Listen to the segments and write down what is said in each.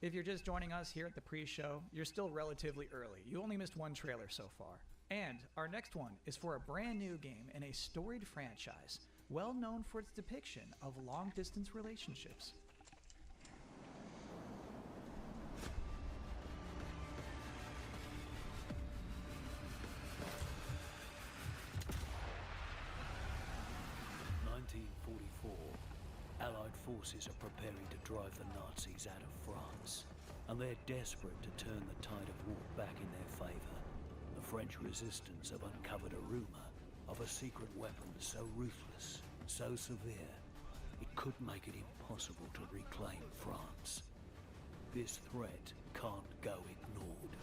If you're just joining us here at the pre-show, you're still relatively early. You only missed one trailer so far. And our next one is for a brand new game in a storied franchise, well known for its depiction of long-distance relationships. Allied forces are preparing to drive the Nazis out of France, and they're desperate to turn the tide of war back in their favour. The French resistance have uncovered a rumour of a secret weapon so ruthless, so severe, it could make it impossible to reclaim France. This threat can't go ignored.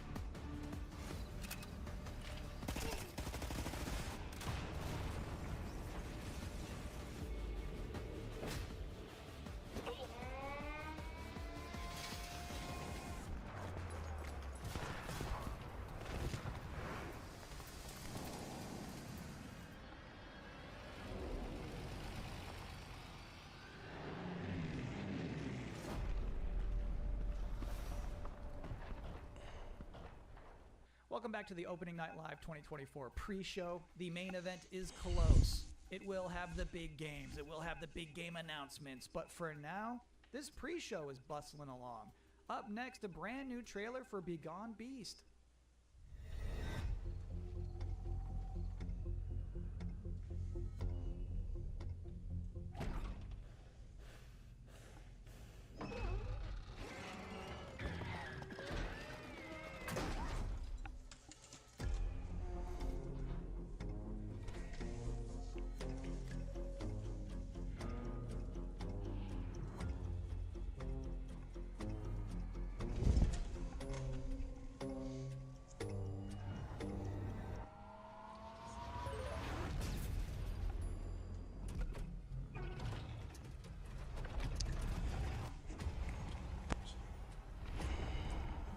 Welcome back to the Opening Night Live 2024 pre-show. The main event is close. It will have the big games. It will have the big game announcements. But for now, this pre-show is bustling along. Up next, a brand new trailer for Begone Beast.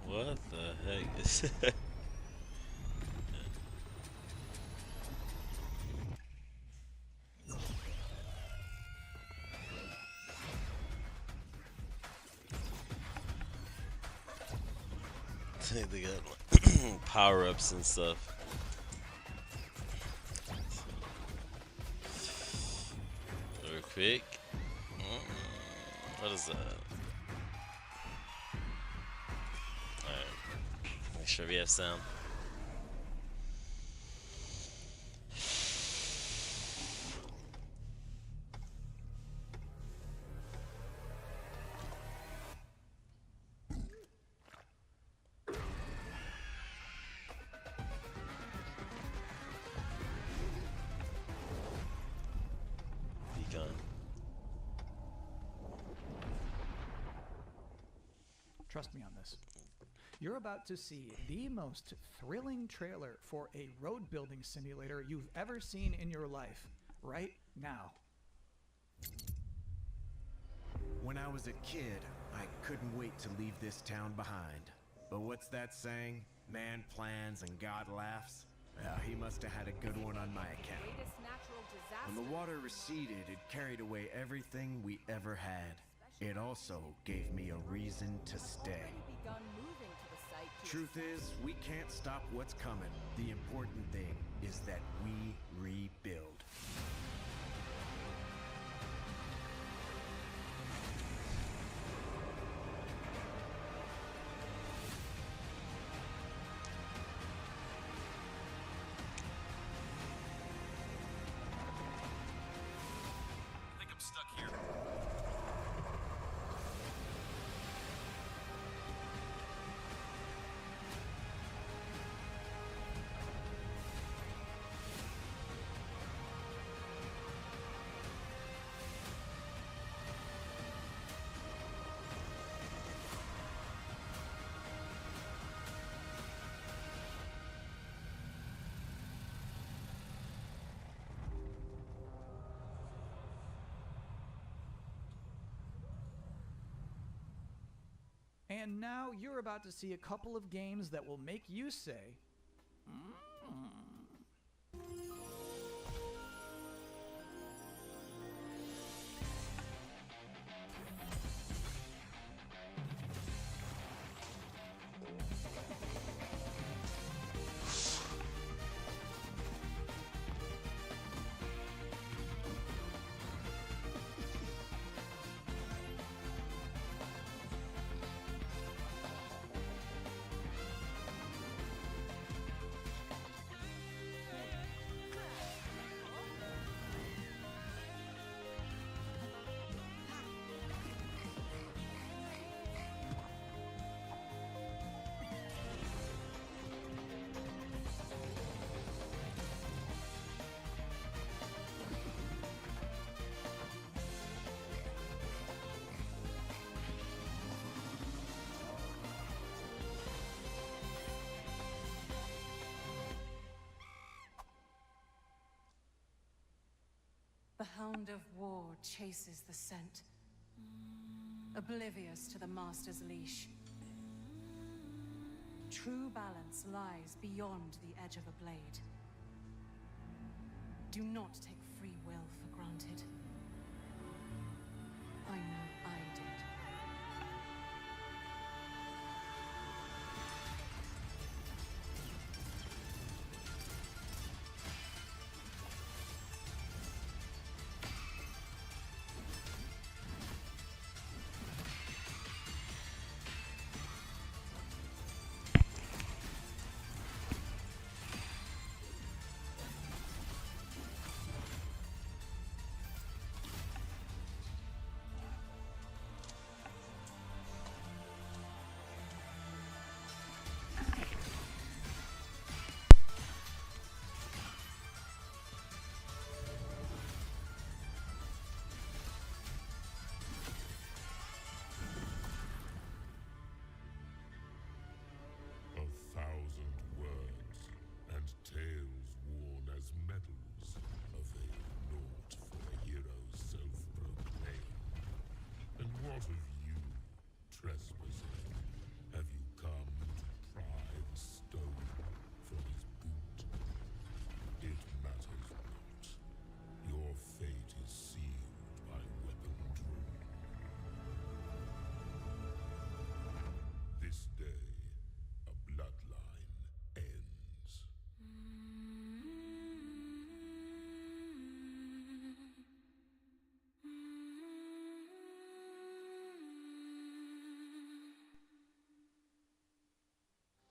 What the heck is that? They got like power-ups and stuff. Real quick. What is that? Make sure we have sound. Begun. Trust me on this. You're about to see the most thrilling trailer for a road building simulator you've ever seen in your life, right now. When I was a kid, I couldn't wait to leave this town behind. But what's that saying? Man plans and God laughs? Well, he must have had a good one on my account. When the water receded, it carried away everything we ever had. It also gave me a reason to stay. Truth is, we can't stop what's coming. The important thing is that we rebuild. I think I'm stuck here. And now you're about to see a couple of games that will make you say, hound of war chases the scent, oblivious to the master's leash. True balance lies beyond the edge of a blade. Do not take free will for granted. I know I did. What of you, trespasser? Have you come to pry the stone from his boot? It matters not. Your fate is sealed by weapon doom. This day, a bloodline ends.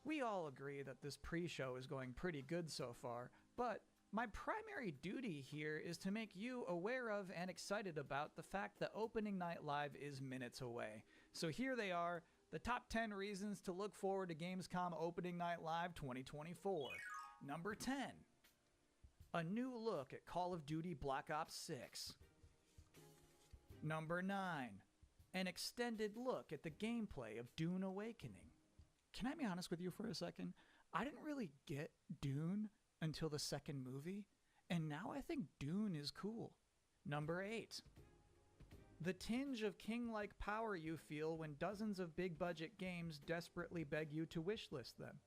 We all agree that this pre-show is going pretty good so far, but my primary duty here is to make you aware of and excited about the fact that Opening Night Live is minutes away. So here they are, the top 10 reasons to look forward to Gamescom Opening Night Live 2024. Number 10. A new look at Call of Duty Black Ops 6. Number 9. An extended look at the gameplay of Dune Awakening. Can I be honest with you for a second? I didn't really get Dune until the second movie, and now I think Dune is cool. Number 8. The tinge of king-like power you feel when dozens of big-budget games desperately beg you to wishlist them.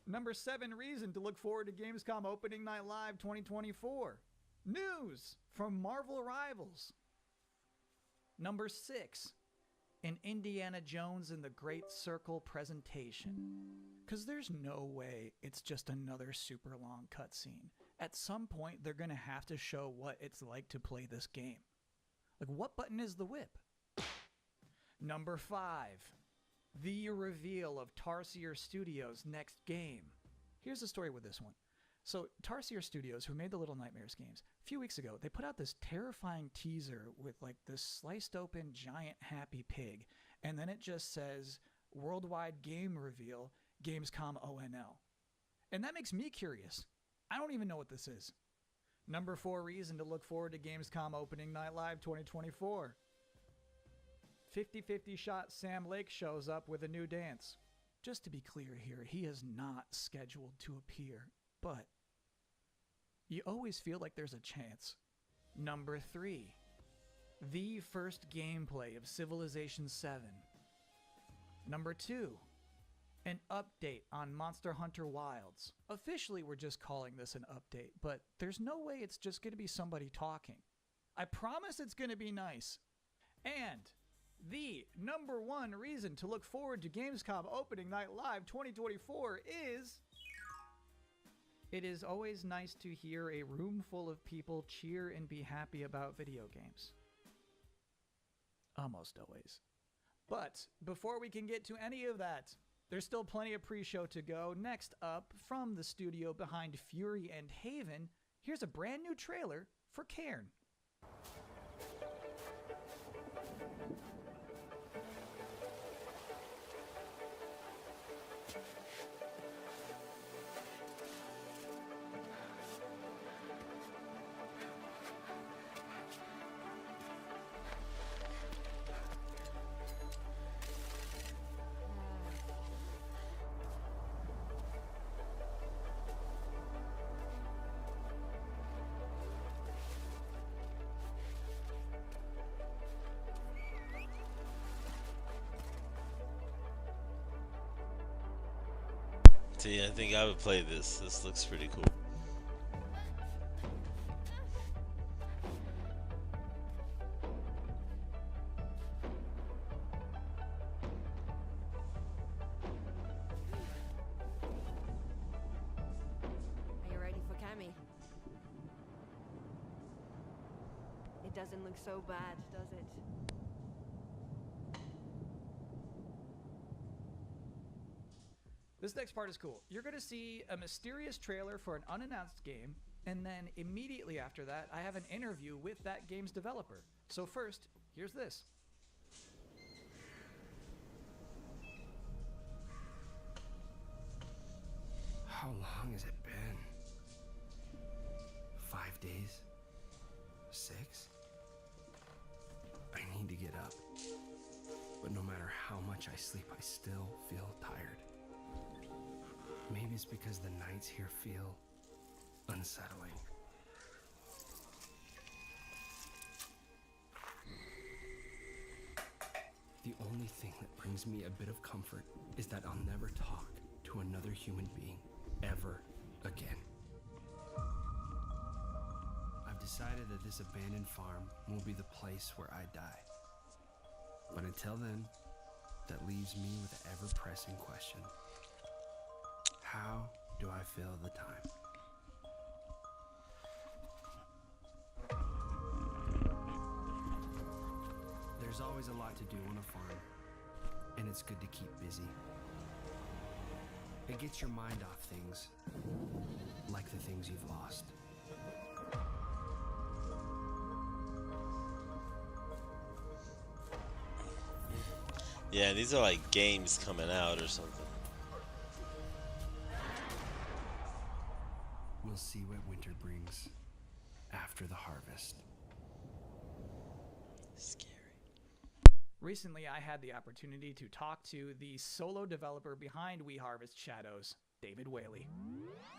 Number 7 reason to look forward to Gamescom Opening Night Live 2024. News from Marvel Rivals. Number 6. An Indiana Jones and the Great Circle presentation. Because there's no way it's just another super long cutscene. At some point, they're going to have to show what it's like to play this game. Like, what button is the whip? Number 5. The reveal of Tarsier Studios' next game. Here's the story with this one. So, Tarsier Studios, who made the Little Nightmares games, a few weeks ago, they put out this terrifying teaser with like this sliced open giant happy pig, and then it just says, worldwide game reveal, Gamescom ONL. And that makes me curious. I don't even know what this is. Number 4 reason to look forward to Gamescom Opening Night Live 2024. 50-50 shot Sam Lake shows up with a new dance. Just to be clear here, he is not scheduled to appear, but you always feel like there's a chance. Number 3. The first gameplay of Civilization 7. Number 2. An update on Monster Hunter Wilds. Officially, we're just calling this an update, but there's no way it's just going to be somebody talking. I promise it's going to be nice. And the number 1 reason to look forward to Gamescom Opening Night Live 2024 is... It is always nice to hear a room full of people cheer and be happy about video games. Almost always. But before we can get to any of that, there's still plenty of pre-show to go. Next up, from the studio behind Fury and Haven, here's a brand new trailer for Cairn. See, I think I would play this. This looks pretty cool. Are you ready for Cammy? It doesn't look so bad, does it? This next part is cool. You're going to see a mysterious trailer for an unannounced game, and then immediately after that, I have an interview with that game's developer. So first, here's this. How long has it been? 5 days? 6? I need to get up. But no matter how much I sleep, I still feel tired. Maybe it's because the nights here feel unsettling. The only thing that brings me a bit of comfort is that I'll never talk to another human being ever again. I've decided that this abandoned farm will be the place where I die. But until then, that leaves me with the ever-pressing question. How do I fill the time? There's always a lot to do on a farm, and it's good to keep busy. It gets your mind off things, like the things you've lost. Yeah, these are like games coming out or something. We'll see what winter brings after the harvest. Scary. Recently, I had the opportunity to talk to the solo developer behind We Harvest Shadows, David Whaley.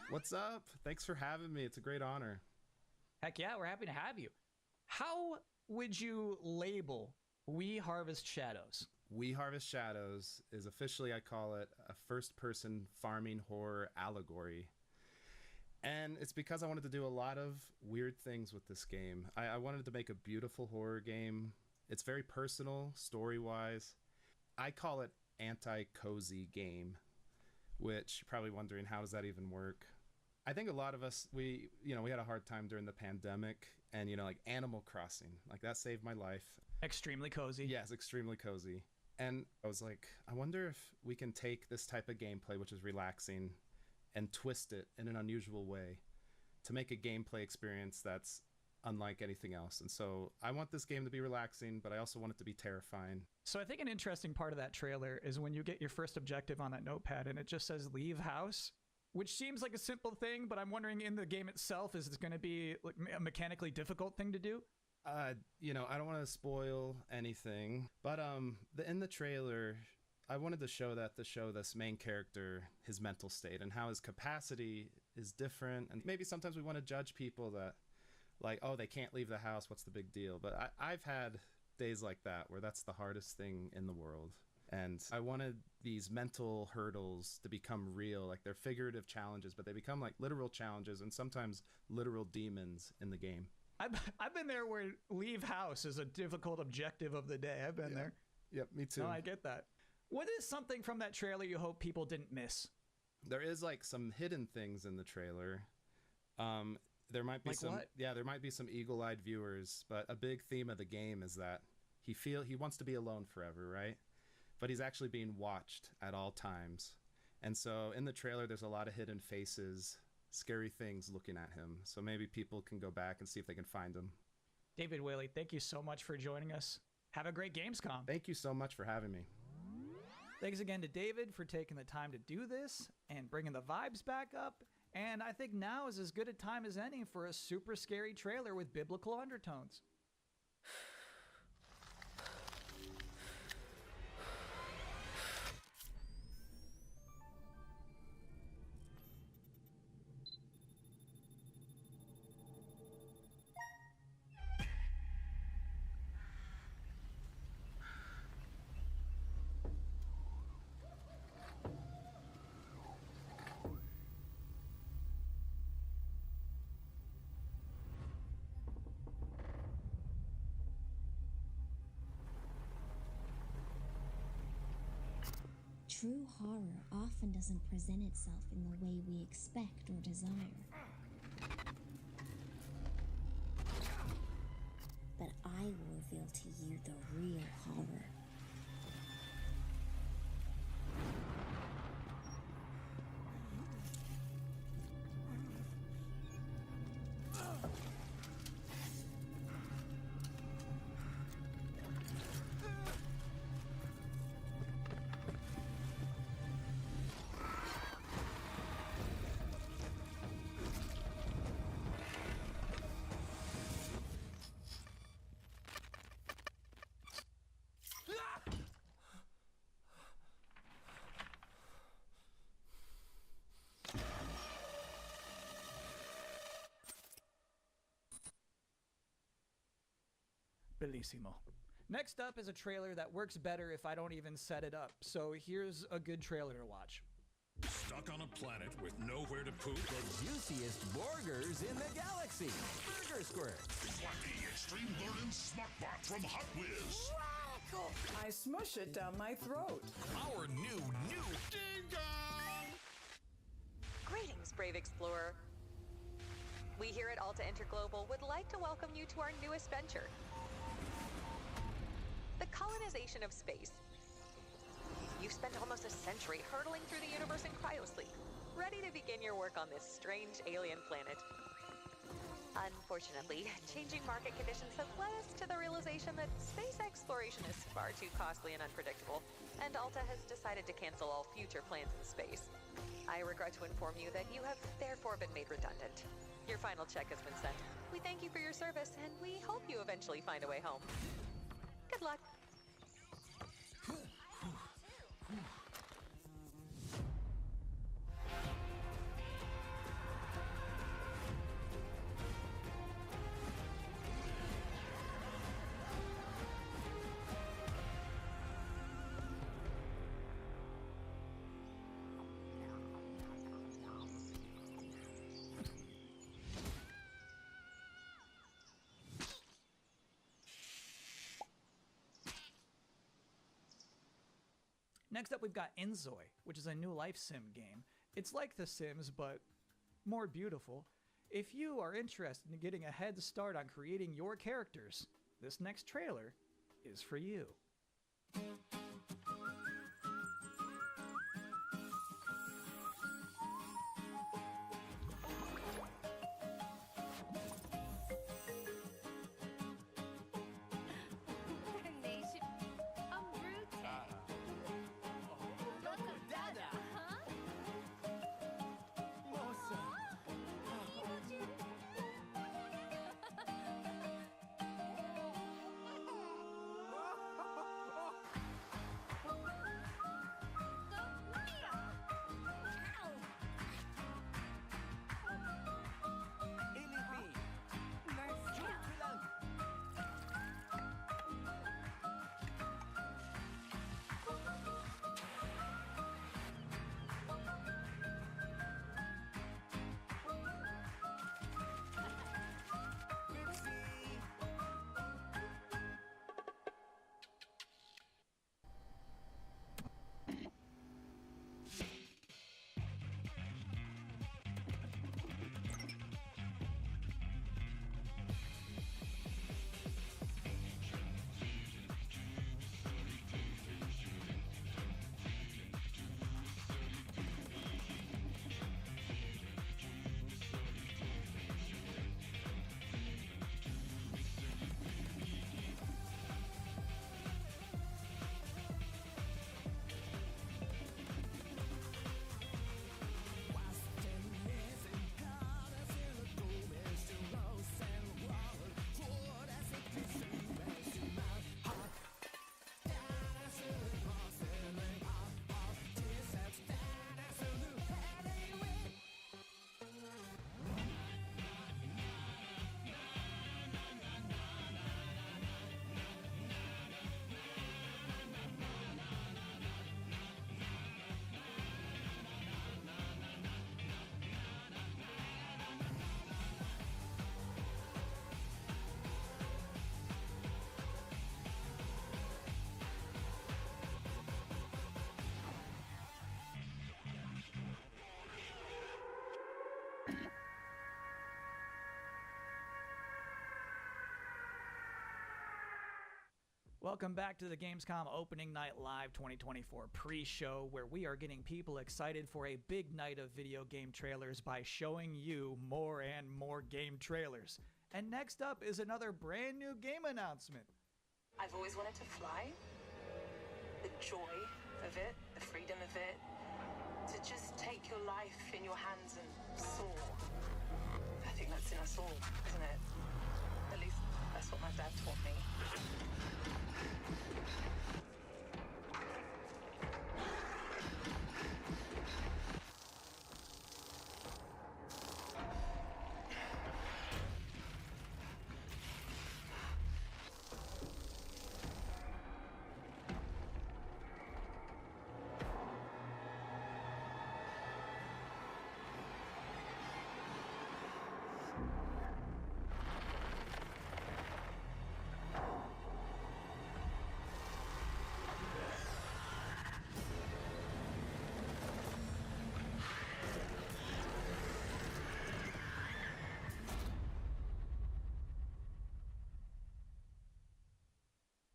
What's up? Thanks for having me. It's a great honor. Heck yeah, we're happy to have you. How would you label We Harvest Shadows? We Harvest Shadows is officially, I call it, a first-person farming horror allegory. And it's because I wanted to do a lot of weird things with this game. I wanted to make a beautiful horror game. It's very personal, story-wise. I call it anti-cozy game, which you're probably wondering, how does that even work? I think a lot of us, we had a hard time during the pandemic, and, like Animal Crossing, like that saved my life. Extremely cozy. Yes, extremely cozy. And I was like, I wonder if we can take this type of gameplay, which is relaxing, and twist it in an unusual way to make a gameplay experience that's unlike anything else. And so I want this game to be relaxing, but I also want it to be terrifying. So I think an interesting part of that trailer is when you get your first objective on that notepad and it just says leave house, which seems like a simple thing, but I'm wondering in the game itself, is it going to be like a mechanically difficult thing to do? I don't want to spoil anything, but in the trailer, I wanted to show this main character, his mental state, and how his capacity is different. And maybe sometimes we want to judge people that, like, oh, they can't leave the house, what's the big deal? But I've had days like that where that's the hardest thing in the world. And I wanted these mental hurdles to become real, like they're figurative challenges, but they become like literal challenges and sometimes literal demons in the game. I've been there where leave house is a difficult objective of the day. I've been there. Yep, me too. No, I get that. What is something from that trailer you hope people didn't miss? There is like some hidden things in the trailer. There might be like some, what? Yeah, there might be some eagle-eyed viewers, but a big theme of the game is that he wants to be alone forever, right? But he's actually being watched at all times. And so in the trailer, there's a lot of hidden faces, scary things looking at him. So maybe people can go back and see if they can find him. David Whaley, thank you so much for joining us. Have a great Gamescom. Thank you so much for having me. Thanks again to David for taking the time to do this and bringing the vibes back up. And I think now is as good a time as any for a super scary trailer with biblical undertones. True horror often doesn't present itself in the way we expect or desire. But I will reveal to you the real horror. Bellissimo. Next up is a trailer that works better if I don't even set it up, so here's a good trailer to watch. Stuck on a planet with nowhere to poop? The juiciest burgers in the galaxy. Burger Squirt. Wacky Extreme Burden Smartbot from Hot Whiz. I smush it down my throat. Our new Ding Dong! Greetings, brave explorer. We here at Alta Interglobal would like to welcome you to our newest venture, the colonization of space. You've spent almost a century hurtling through the universe in cryosleep, ready to begin your work on this strange alien planet. Unfortunately, changing market conditions have led us to the realization that space exploration is far too costly and unpredictable, and Alta has decided to cancel all future plans in space. I regret to inform you that you have therefore been made redundant. Your final check has been sent. We thank you for your service, and we hope you eventually find a way home. Good luck. Next up, we've got Enzoi, which is a new life sim game. It's like The Sims, but more beautiful. If you are interested in getting a head start on creating your characters, this next trailer is for you. Welcome back to the Gamescom Opening Night Live 2024 pre-show, where we are getting people excited for a big night of video game trailers by showing you more and more game trailers. And next up is another brand new game announcement. I've always wanted to fly. The joy of it, the freedom of it. To just take your life in your hands and soar. I think that's in us all, isn't it? At least that's what my dad taught me.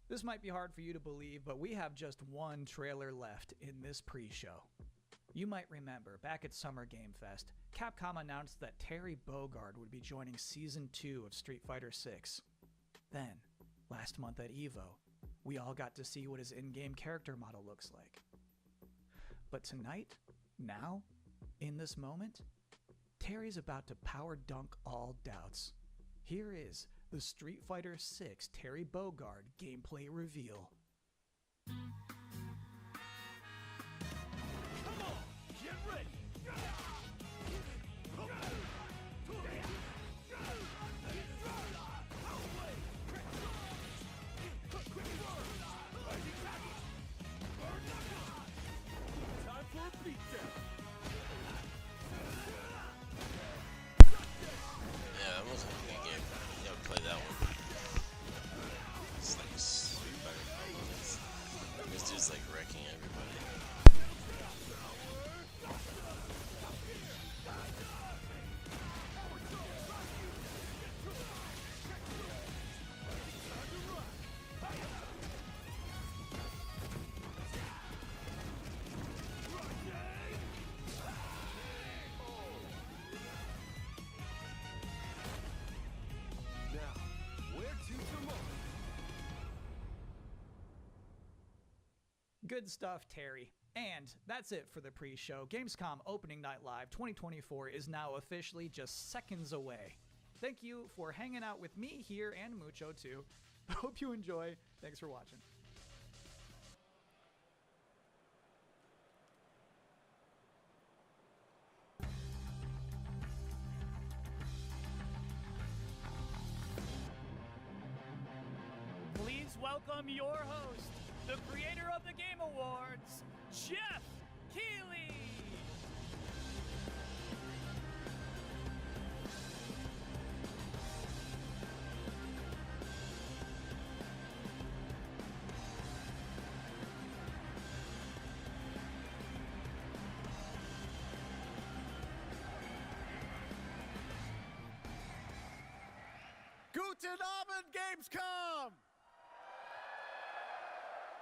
This might be hard for you to believe, but we have just one trailer left in this pre-show. You might remember, back at Summer Game Fest, Capcom announced that Terry Bogard would be joining Season 2 of Street Fighter VI. Then, last month at EVO, we all got to see what his in-game character model looks like. But tonight, now, in this moment, Terry's about to power dunk all doubts. Here is the Street Fighter VI Terry Bogard gameplay reveal. Come on, get ready! Time for a beatdown! Yeah, that wasn't a good game. You gotta play that one. It's like a Street Fighter combo. This dude's like wrecking everybody. Good stuff, Terry. And that's it for the pre-show. Gamescom Opening Night Live 2024 is now officially just seconds away. Thank you for hanging out with me here and Mucho too. Hope you enjoy. Thanks for watching. Please welcome your host, the creator of the Game Awards, Jeff Keighley! Guten Abend, Gamescom!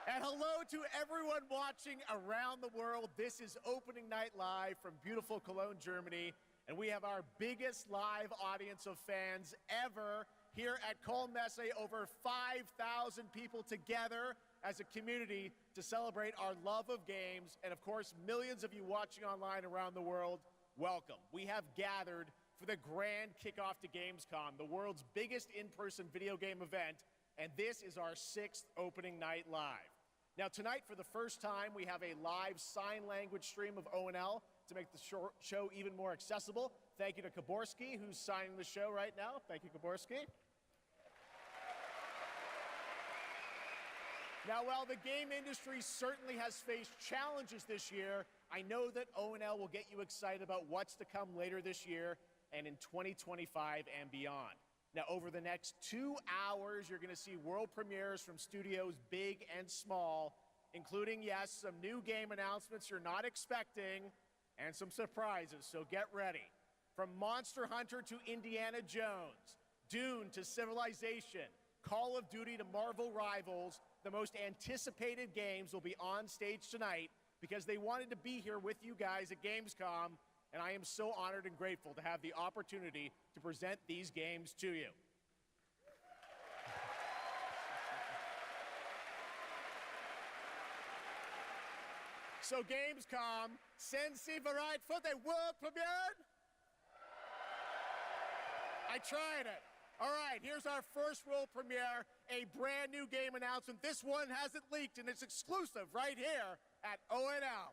And hello to everyone watching around the world. This is Opening Night Live from beautiful Cologne, Germany. And we have our biggest live audience of fans ever here at Cologne Messe. Over 5,000 people together as a community to celebrate our love of games. And of course, millions of you watching online around the world, welcome. We have gathered for the grand kickoff to Gamescom, the world's biggest in-person video game event. And this is our 6th Opening Night Live. Now tonight, for the first time, we have a live sign language stream of ONL to make the show even more accessible. Thank you to Kaborski, who's signing the show right now. Thank you, Kaborski. Now, while the game industry certainly has faced challenges this year, I know that ONL will get you excited about what's to come later this year and in 2025 and beyond. Now, over the next 2 hours, you're going to see world premieres from studios big and small, including, yes, some new game announcements you're not expecting, and some surprises, so get ready. From Monster Hunter to Indiana Jones, Dune to Civilization, Call of Duty to Marvel Rivals, the most anticipated games, will be on stage tonight because they wanted to be here with you guys at Gamescom, and I am so honored and grateful to have the opportunity to present these games to you. So Gamescom, Sensi Variety for the world premiere? I tried it. All right, here's our first world premiere, a brand new game announcement. This one hasn't leaked, and it's exclusive right here at ONL.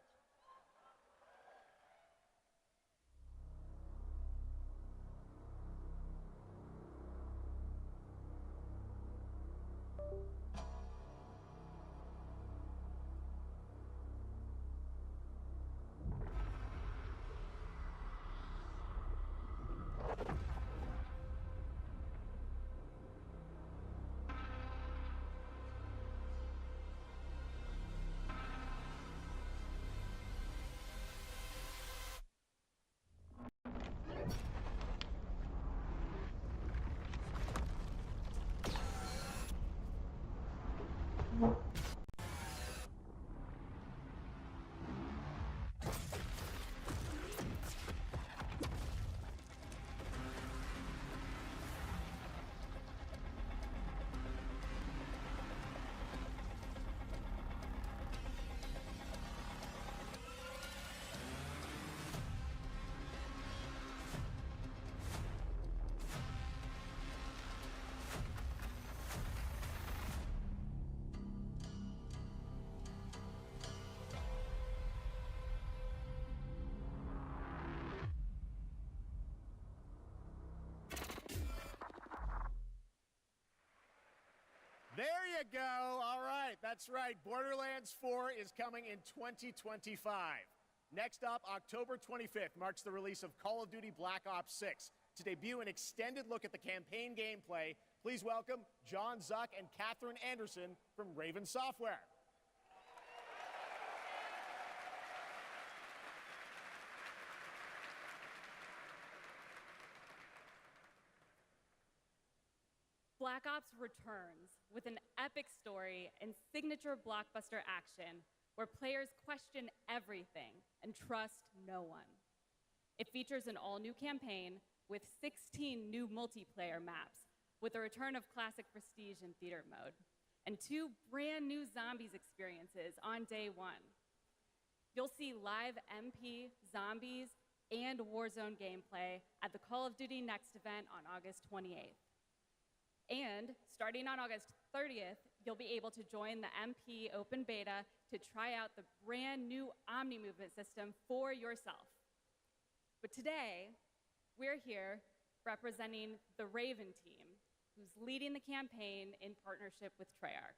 There you go. All right, that's right. Borderlands 4 is coming in 2025. Next up, October 25th marks the release of Call of Duty Black Ops 6. To debut an extended look at the campaign gameplay, please welcome John Zuck and Catherine Anderson from Raven Software. Black Ops returns with an epic story and signature blockbuster action where players question everything and trust no one. It features an all-new campaign with 16 new multiplayer maps with the return of classic Prestige and Theater mode, and 2 brand new Zombies experiences on day 1. You'll see live MP, Zombies, and Warzone gameplay at the Call of Duty Next event on August 28th. And starting on August 30th, you'll be able to join the MP open beta to try out the brand new Omni movement system for yourself. But today, we're here representing the Raven team, who's leading the campaign in partnership with Treyarch.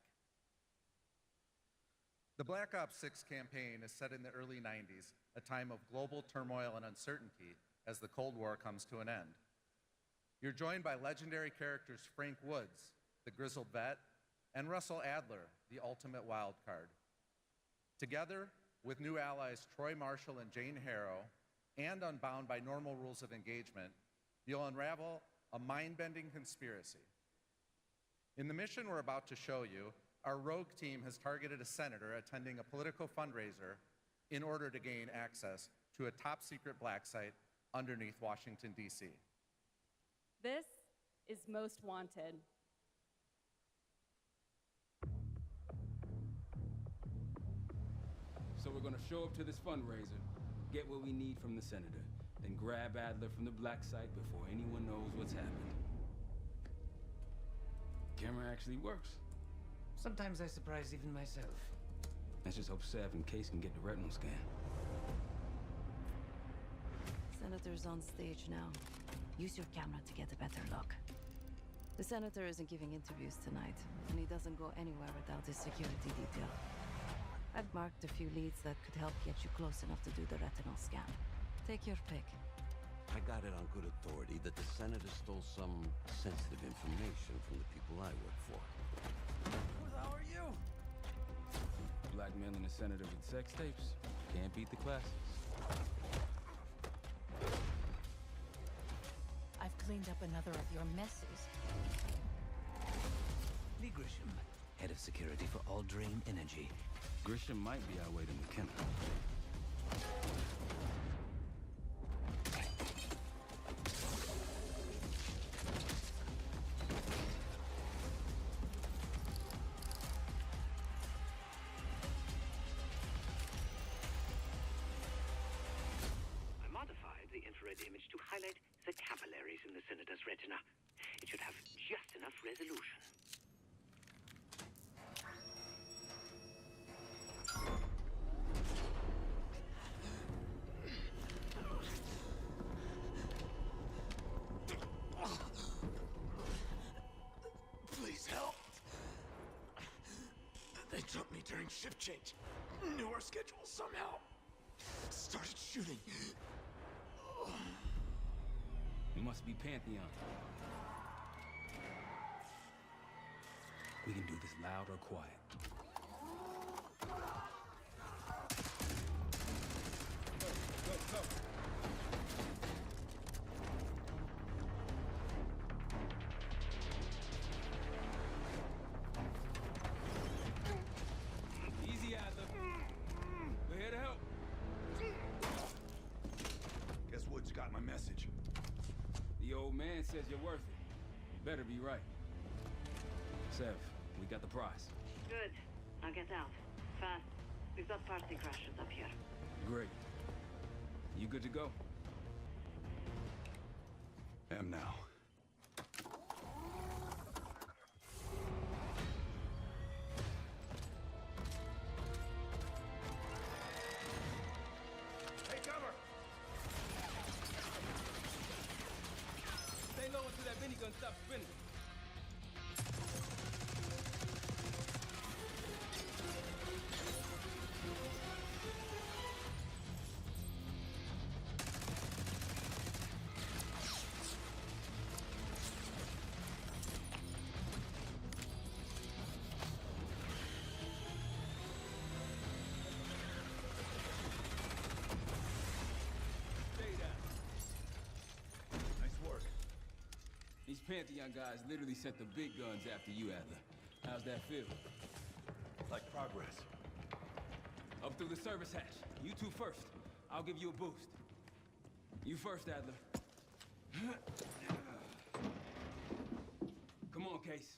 The Black Ops 6 campaign is set in the early 90s, a time of global turmoil and uncertainty as the Cold War comes to an end. You're joined by legendary characters Frank Woods, the grizzled vet, and Russell Adler, the ultimate wild card. Together with new allies Troy Marshall and Jane Harrow, and unbound by normal rules of engagement, you'll unravel a mind-bending conspiracy. In the mission we're about to show you, our rogue team has targeted a senator attending a political fundraiser in order to gain access to a top-secret black site underneath Washington, D.C. This is Most Wanted. So we're gonna show up to this fundraiser, get what we need from the senator, then grab Adler from the black site before anyone knows what's happened. Camera actually works. Sometimes I surprise even myself. Let's just hope Sev and Case can get the retinal scan. Senator's on stage now. Use your camera to get a better look. The senator isn't giving interviews tonight, and he doesn't go anywhere without his security detail. I've marked a few leads that could help get you close enough to do the retinal scan. Take your pick. I got it on good authority that the senator stole some sensitive information from the people I work for. Who the hell are you? Blackmailing a senator with sex tapes. Can't beat the classics. I've cleaned up another of your messes. Lee Grisham, head of security for All Drain Energy. Grisham might be our way to McKenna. I modified the infrared image to highlight the capillaries in the Senator's retina. It should have just enough resolution. Please help. They took me during shift change. Knew our schedule somehow. Started shooting. It must be Pantheon. We can do this loud or quiet. Go. Easy, Adler. We're here to help. Guess Woods got my message. The old man says you're worth it. Better be right. Sev, we got the prize. Good. Now get out. Fast. We've got party crashers up here. Great. You good to go? Am now. Hey, cover! Stay low until that minigun stops spinning. These Pantheon guys literally sent the big guns after you, Adler. How's that feel? Like progress. Up through the service hatch. You two first. I'll give you a boost. You first, Adler. Come on, Case.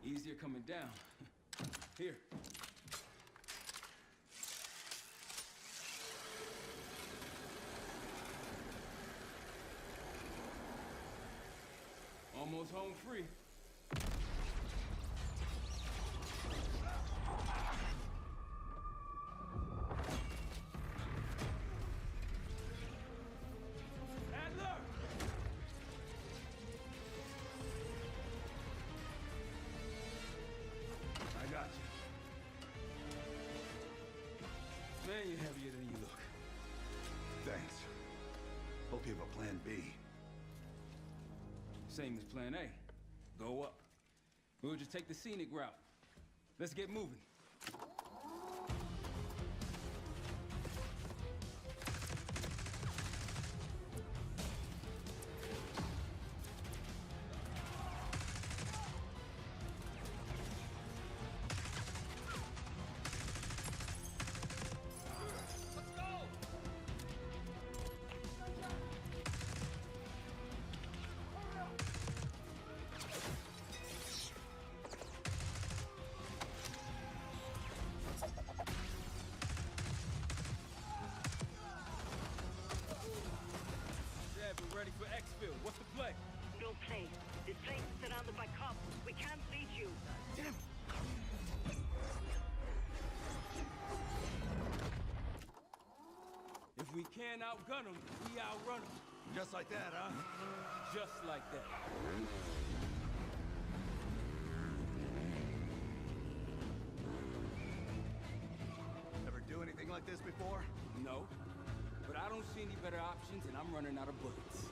Easier coming down. Here. Almost home free. Adler! I got you. Man, you're heavier than you look. Thanks. Hope you have a plan B. Same as plan A. Go up. We'll just take the scenic route. Let's get moving. Ready for exfil. What's the play? No play. This place is surrounded by cops. We can't reach you. Damn. If we can't outgun them, we outrun them. Just like that, huh? Just like that. Ever do anything like this before? No. But I don't see any better options, and I'm running out of bullets.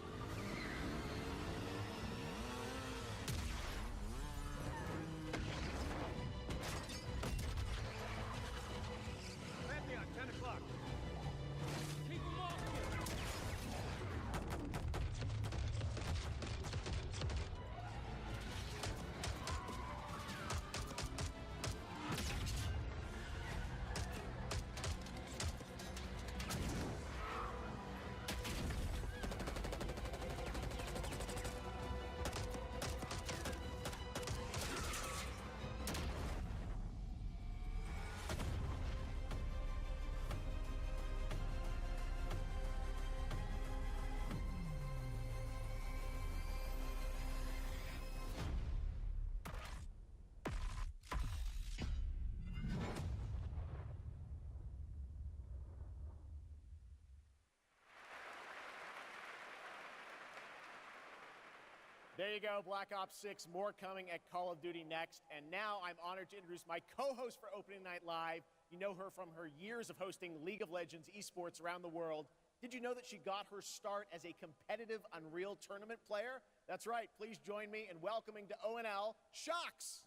There you go, Black Ops 6, more coming at Call of Duty next. And now I'm honored to introduce my co-host for Opening Night Live. You know her from her years of hosting League of Legends esports around the world. Did you know that she got her start as a competitive Unreal Tournament player? That's right, please join me in welcoming to ONL, Shocks!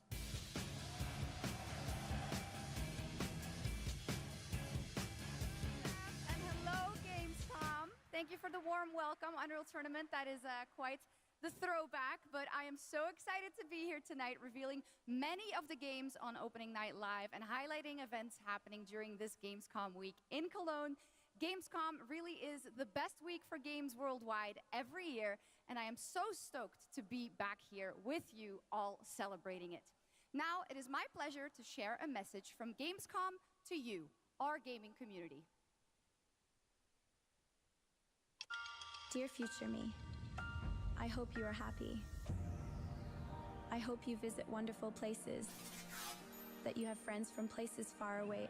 And hello, Gamescom. Thank you for the warm welcome. Unreal Tournament, that is quite the throwback, but I am so excited to be here tonight revealing many of the games on Opening Night Live and highlighting events happening during this Gamescom week in Cologne. Gamescom really is the best week for games worldwide every year, and I am so stoked to be back here with you all celebrating it. Now, it is my pleasure to share a message from Gamescom to you, our gaming community. Dear future me, I hope you are happy. I hope you visit wonderful places, that you have friends from places far away,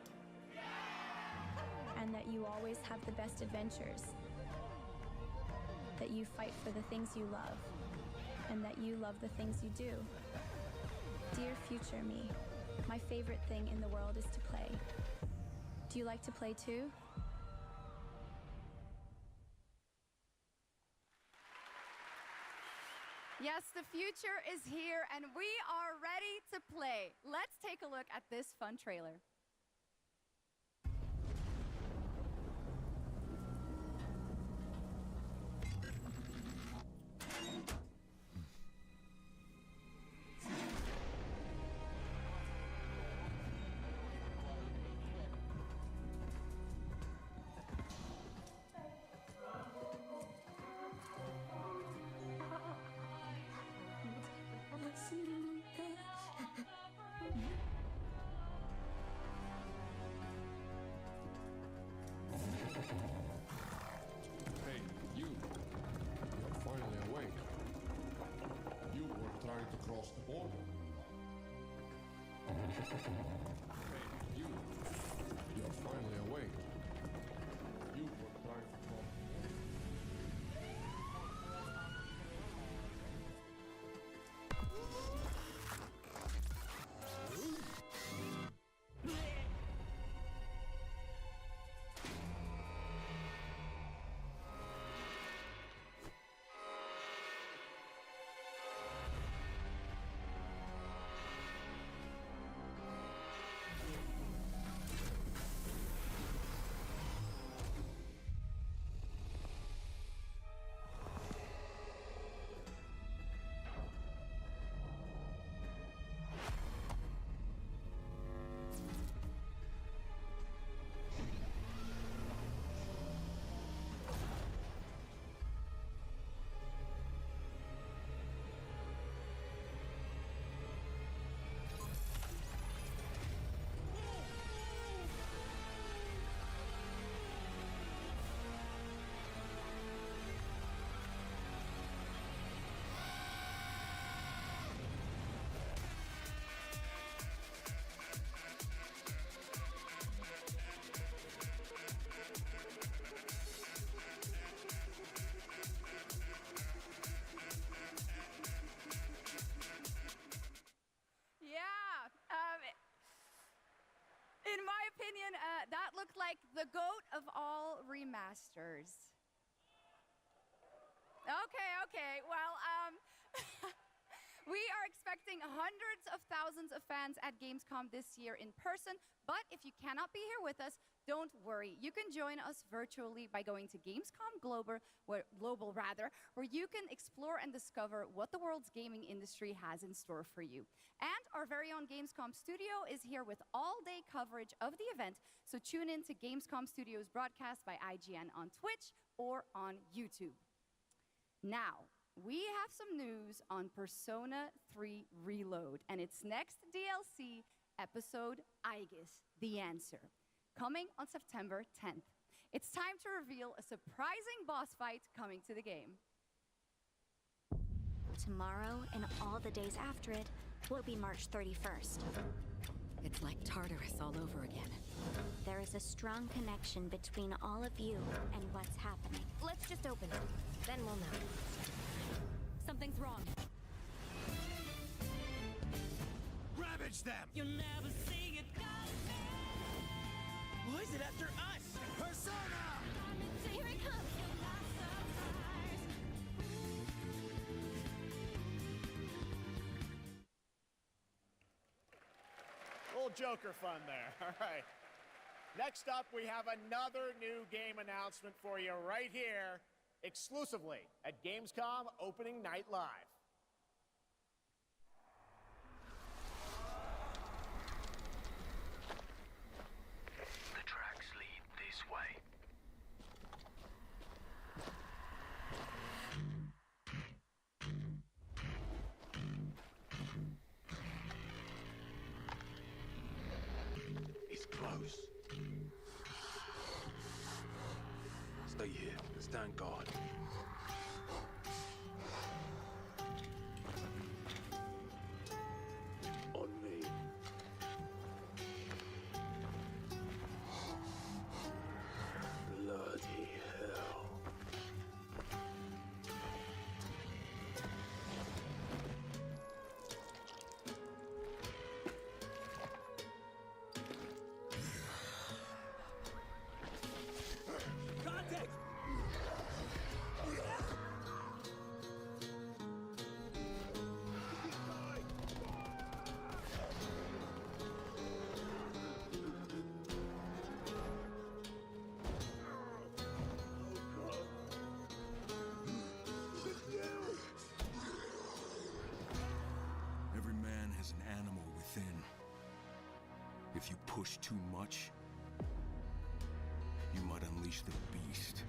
and that you always have the best adventures, that you fight for the things you love, and that you love the things you do. Dear future me, my favorite thing in the world is to play. Do you like to play too? Yes, the future is here and we are ready to play. Let's take a look at this fun trailer. Hey, you. You're finally awake. You were trying to cross the border. Hey, you. You're finally awake. You were trying to cross the border. In my opinion, that looked like the GOAT of all remasters. Okay, well, we are expecting hundreds of thousands of fans at Gamescom this year in person, but if you cannot be here with us, don't worry. You can join us virtually by going to Gamescom Global, where you can explore and discover what the world's gaming industry has in store for you. And our very own Gamescom Studio is here with all-day coverage of the event, so tune in to Gamescom Studio's broadcast by IGN on Twitch or on YouTube. Now, we have some news on Persona 3 Reload and its next DLC episode, Aegis, The Answer, coming on September 10th. It's time to reveal a surprising boss fight coming to the game. Tomorrow and all the days after it will be March 31st. It's like Tartarus all over again. There is a strong connection between all of you and what's happening. Let's just open it. Then we'll know. Something's wrong. Ravage them! You'll never see it coming. Why is it after us? Persona! Here it comes. Little Joker fun there. All right. Next up, we have another new game announcement for you right here, exclusively at Gamescom Opening Night Live. The tracks lead this way. He's close. Stay here. Stand guard. On me. Bloody hell. Contact! Every man has an animal within. If you push too much, you might unleash the beast.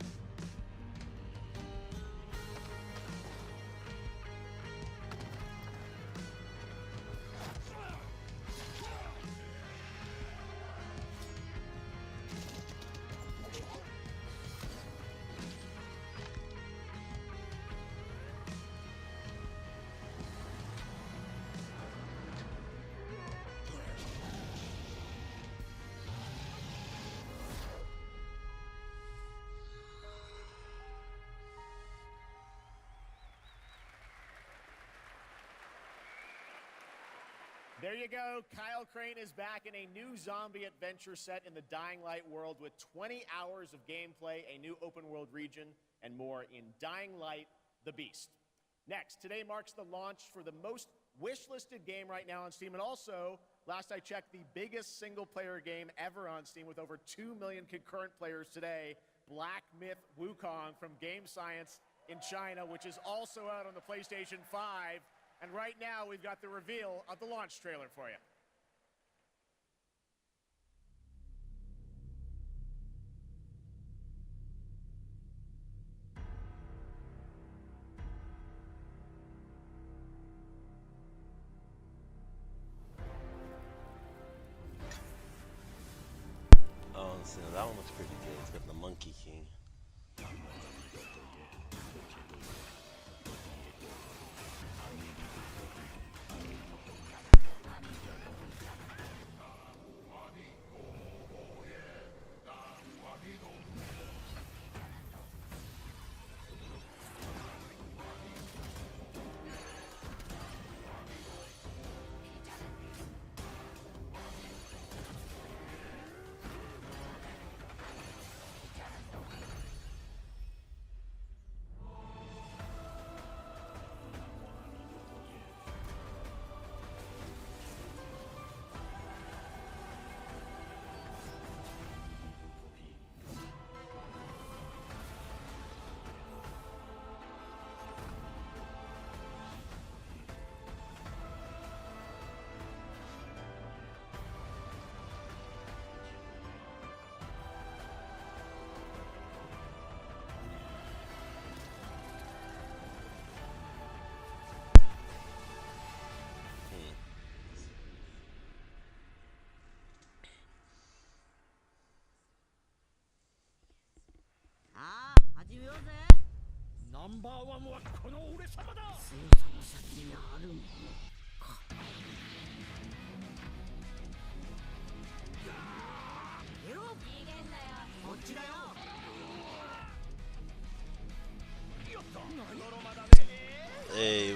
There you go. Kyle Crane is back in a new zombie adventure set in the Dying Light world with 20 hours of gameplay, a new open world region, and more in Dying Light: The Beast. Next, today marks the launch for the most wish-listed game right now on Steam, and also, last I checked, the biggest single-player game ever on Steam with over 2 million concurrent players today, Black Myth Wukong from Game Science in China, which is also out on the PlayStation 5. And right now, we've got the reveal of the launch trailer for you. Oh, so that one looks pretty good. It's got the Monkey King.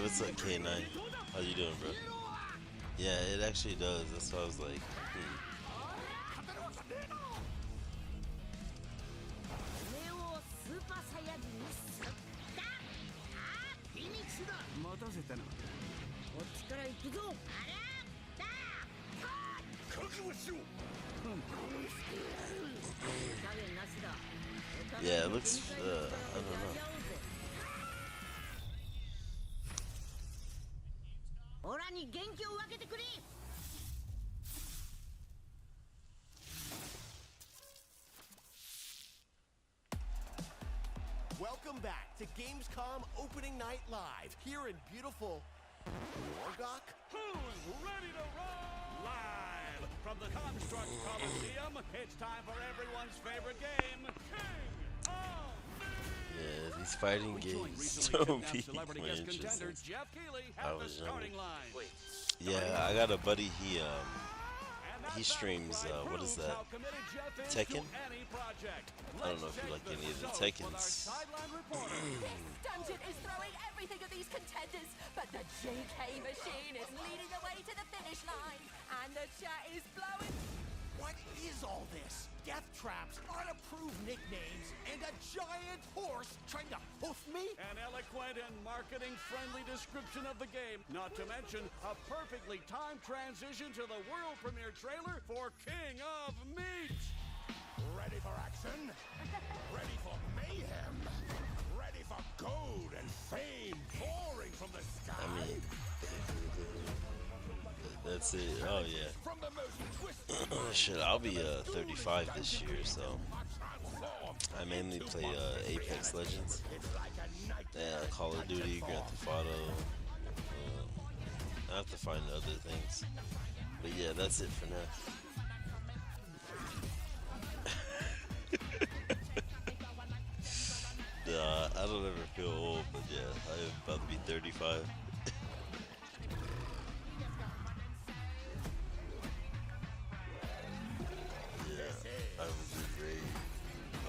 what's up, K9? How you doing, bro? Yeah, it actually does. That's why I was like, yeah, it looks, I don't know. Welcome back to Gamescom Opening Night Live here in beautiful Wargok. Who's ready to roll? Live from the Construct Coliseum, it's time for everyone's favorite game, King of Yeah, these fighting games don't be more interesting. I was younger. Yeah, I got a buddy. He streams. What is that? Tekken. I don't know if you like any of the Tekkens. Dungeon is throwing everything at these contenders, but the JK machine is leading the way to the finish line, and the chat is blowing. What is all this? Death traps, unapproved nicknames, and a giant horse trying to hoof me? An eloquent and marketing-friendly description of the game, not to mention a perfectly timed transition to the world premiere trailer for King of Meat. Ready for action? Ready for mayhem? Ready for gold and fame pouring from the sky? I mean, that's it. Oh yeah. Shit, I'll be 35 this year, so I mainly play Apex Legends, Call of Duty, Grand Theft Auto. I have to find other things, but yeah, that's it for now. I don't ever feel old, but yeah, I'm about to be 35. Yeah, I would be great.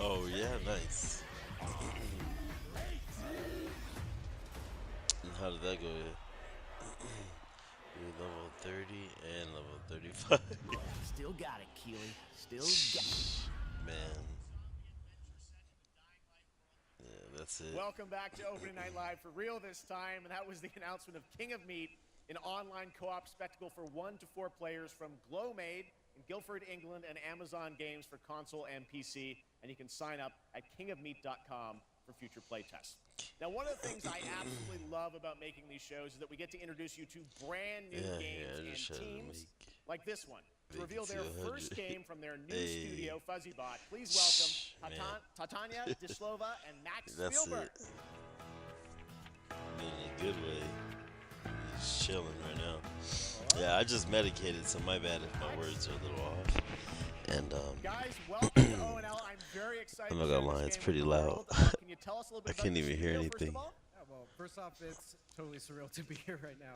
Oh yeah, nice. And how did that go? You're level 30 and level 35. Still got it, Keely. Still got it. Man. That's it. Welcome back to Opening Night Live for real this time, and that was the announcement of King of Meat, an online co-op spectacle for 1 to 4 players from Glowmade in Guildford, England, and Amazon Games for console and PC, and you can sign up at kingofmeat.com for future playtests. Now, one of the things I absolutely love about making these shows is that we get to introduce you to brand new games and teams like this one. To reveal their first game from their new studio, FuzzyBot, please welcome Tatania Dislova and Max Spielberg. It. In a good way. He's chilling right now. Yeah, I just medicated, so my bad if my words are a little off. And guys, welcome to ONL. I'm very excited. I'm not gonna lie, it's pretty loud. Can you tell us a little bit I can't even hear anything. Well, first off, it's totally surreal to be here right now.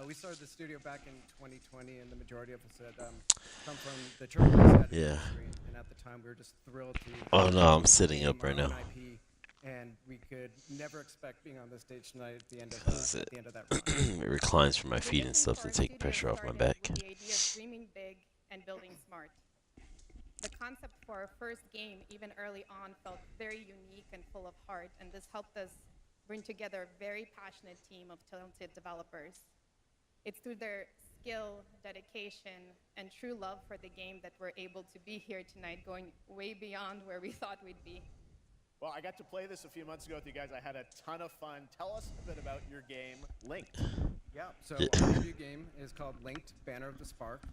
We started the studio back in 2020, and the majority of us had come from the church side of the industry. And at the time, we were just thrilled to. Oh no, I'm sitting up right now. IP, and we could never expect being on this stage tonight at the end of that run. It reclines for my feet and stuff to take pressure off my back. The idea of dreaming big and building smart. The concept for our first game, even early on, felt very unique and full of heart, and this helped us bring together a very passionate team of talented developers. It's through their skill, dedication, and true love for the game that we're able to be here tonight, going way beyond where we thought we'd be. Well, I got to play this a few months ago with you guys. I had a ton of fun. Tell us a bit about your game, Linked. Yeah, so our debut game is called Linked, Banner of the Spark.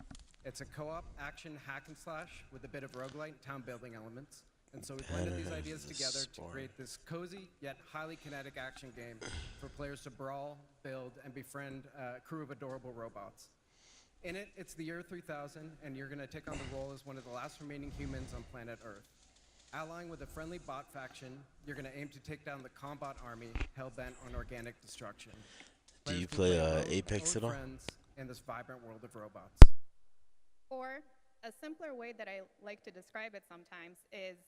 It's a co-op action hack and slash with a bit of roguelite and town building elements. And so we blended these ideas together to create this cozy yet highly kinetic action game for players to brawl, build, and befriend a crew of adorable robots. In it, it's the year 3000, and you're going to take on the role as one of the last remaining humans on planet Earth. Allying with a friendly bot faction, you're going to aim to take down the combat army hell-bent on organic destruction. Do you play Apex at all? In this vibrant world of robots. Or a simpler way that I like to describe it sometimes is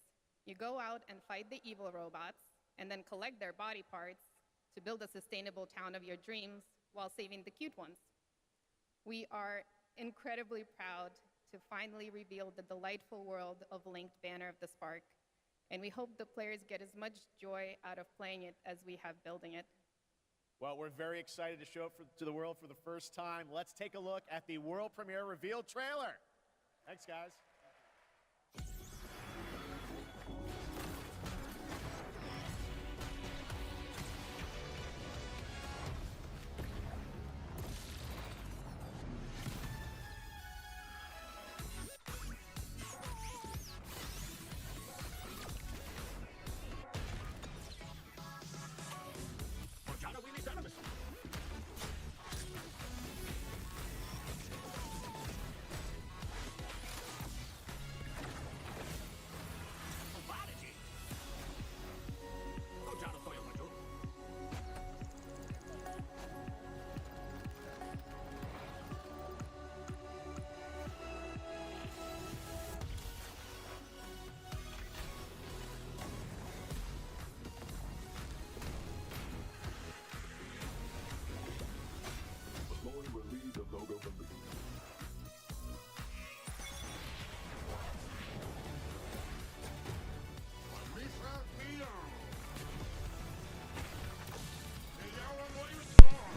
you go out and fight the evil robots and then collect their body parts to build a sustainable town of your dreams while saving the cute ones. We are incredibly proud to finally reveal the delightful world of Linked Banner of the Spark, and we hope the players get as much joy out of playing it as we have building it. Well, we're very excited to show it to the world for the first time. Let's take a look at the world premiere reveal trailer. Thanks, guys.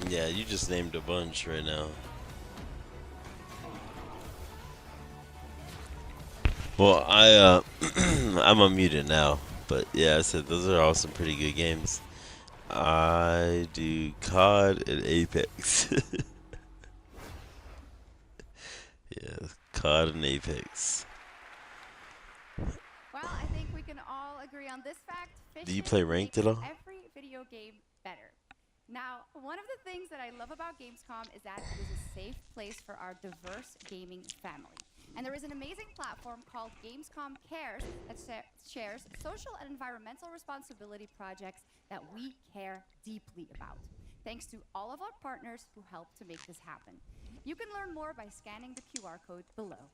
Yeah, you just named a bunch right now. Well, I'm unmuted now, but yeah, I said those are all some pretty good games. I do COD and Apex. Yeah, COD and Apex. Well, I think we can all agree on this fact. Do you play ranked at all? Every video game better. Now, one of the things that I love about Gamescom is that it is a safe place for our diverse gaming family. And there is an amazing platform called Gamescom Cares that shares social and environmental responsibility projects that we care deeply about. Thanks to all of our partners who help to make this happen. You can learn more by scanning the QR code below.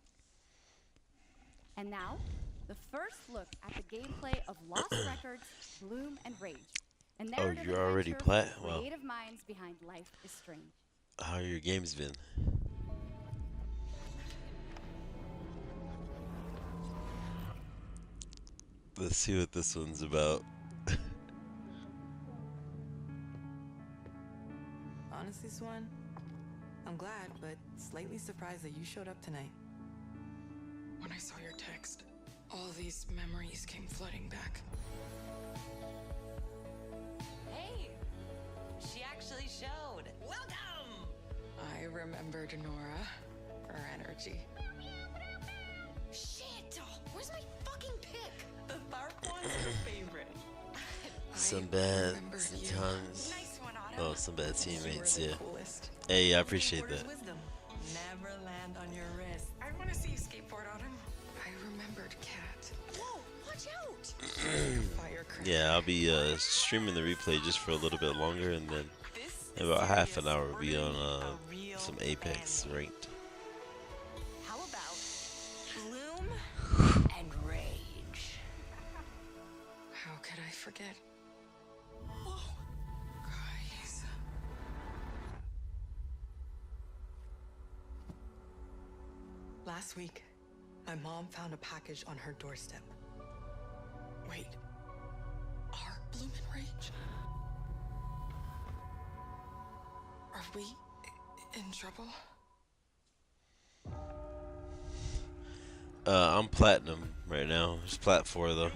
And now, the first look at the gameplay of Lost Records, Bloom and Rage. Oh, you're already plat? Well, creative minds behind Life is Strange. how your games been? Let's see what this one's about. Honestly, Swan, I'm glad, but slightly surprised that you showed up tonight. When I saw your text, all these memories came flooding back. Hey, she actually showed. Welcome! I remembered Nora, her energy. Shit! Where's my fucking pick? The Tharp one's her favorite. Some bad times. Nice one, Oh, some bad teammates, yeah. coolest. Hey, I appreciate that. Wisdom. Never land on your wrist. I want to see you skateboard, Autumn. I remembered Cat. Whoa, watch out! Yeah, I'll be streaming the replay just for a little bit longer, and then in about half an hour we'll be on some Apex ranked. How about Bloom and Rage? How could I forget? Whoa. Guys. Last week, my mom found a package on her doorstep. Wait. Are Bloom and Rage? Are we in trouble? I'm platinum right now. It's plat 4 though.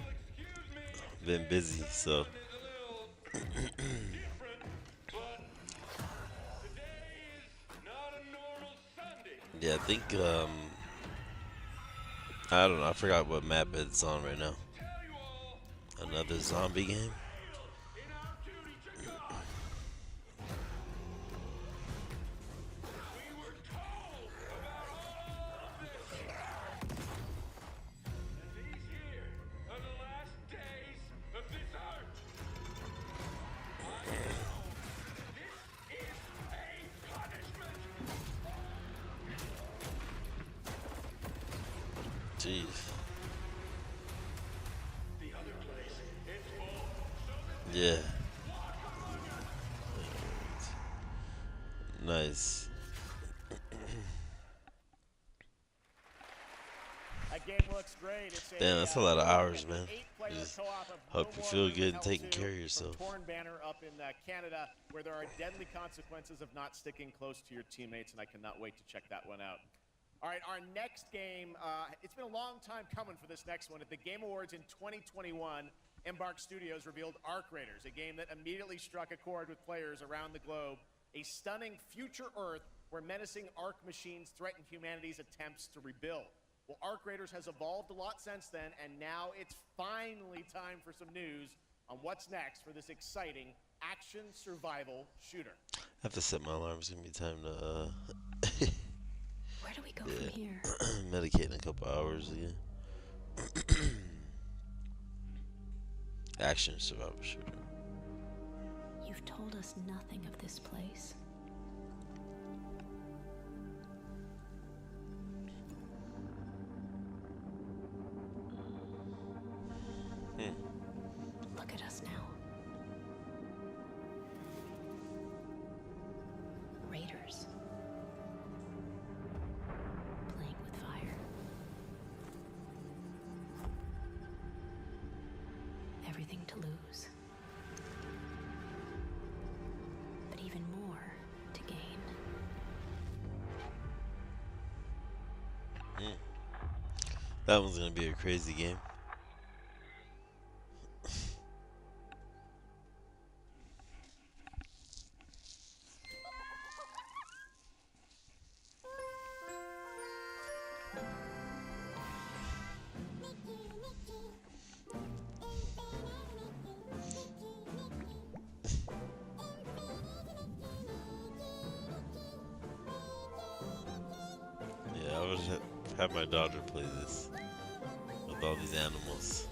Been busy, so. Yeah, I think I don't know. I forgot what map it's on right now. Another zombie game. Jeez. Yeah. Nice. That game looks great. It's Damn, that's a lot of hours, man. 8-player Just co-op of hope No you feel More good and Hell taking 2 care of yourself. from Torn Banner up in Canada, where there are deadly consequences of not sticking close to your teammates, and I cannot wait to check that one out. All right, our next game, it's been a long time coming for this next one. At the Game Awards in 2021, Embark Studios revealed Arc Raiders, a game that immediately struck a chord with players around the globe. A stunning future Earth where menacing Arc machines threaten humanity's attempts to rebuild. Well, Arc Raiders has evolved a lot since then, and now it's finally time for some news on what's next for this exciting action survival shooter. I have to set my alarm. It's gonna be time to Where do we go from here? medicate in a couple hours again. Action survival shooter. You've told us nothing of this place. Look at us now. Raiders. Playing with fire. Everything to lose. But even more to gain. That one's gonna be a crazy game. Yeah, I would have my daughter play this with all these animals.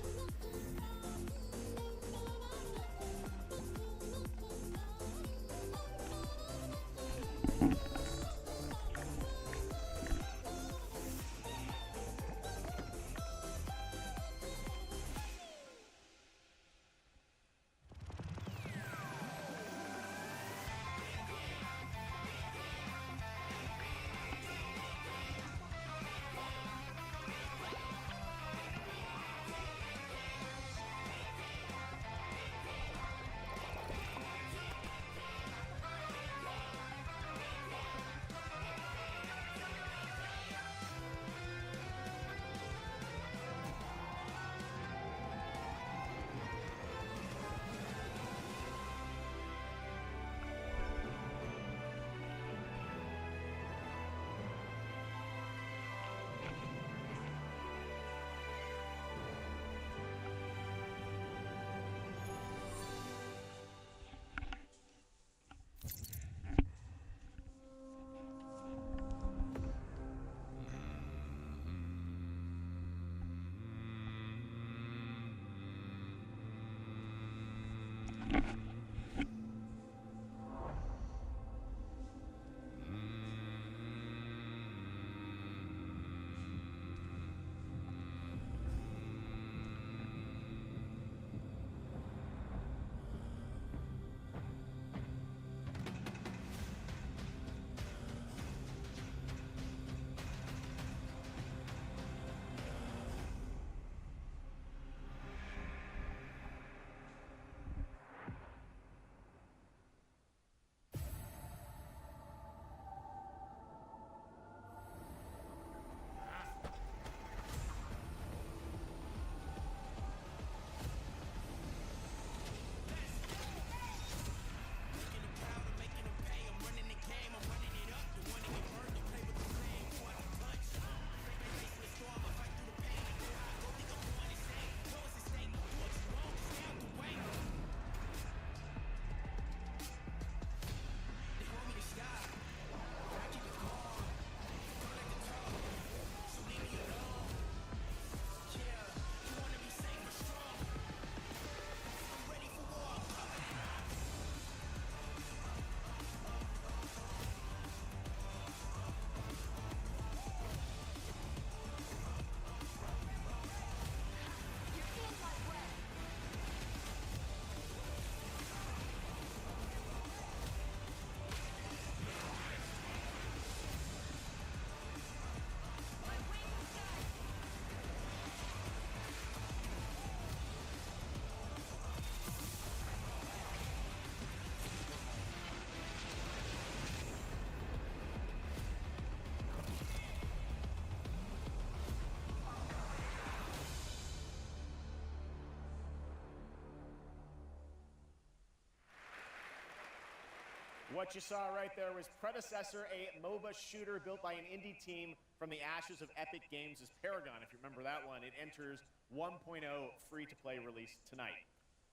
What you saw right there was Predecessor, a MOBA shooter built by an indie team from the ashes of Epic Games' Paragon. If you remember that one, it enters 1.0 free-to-play release tonight.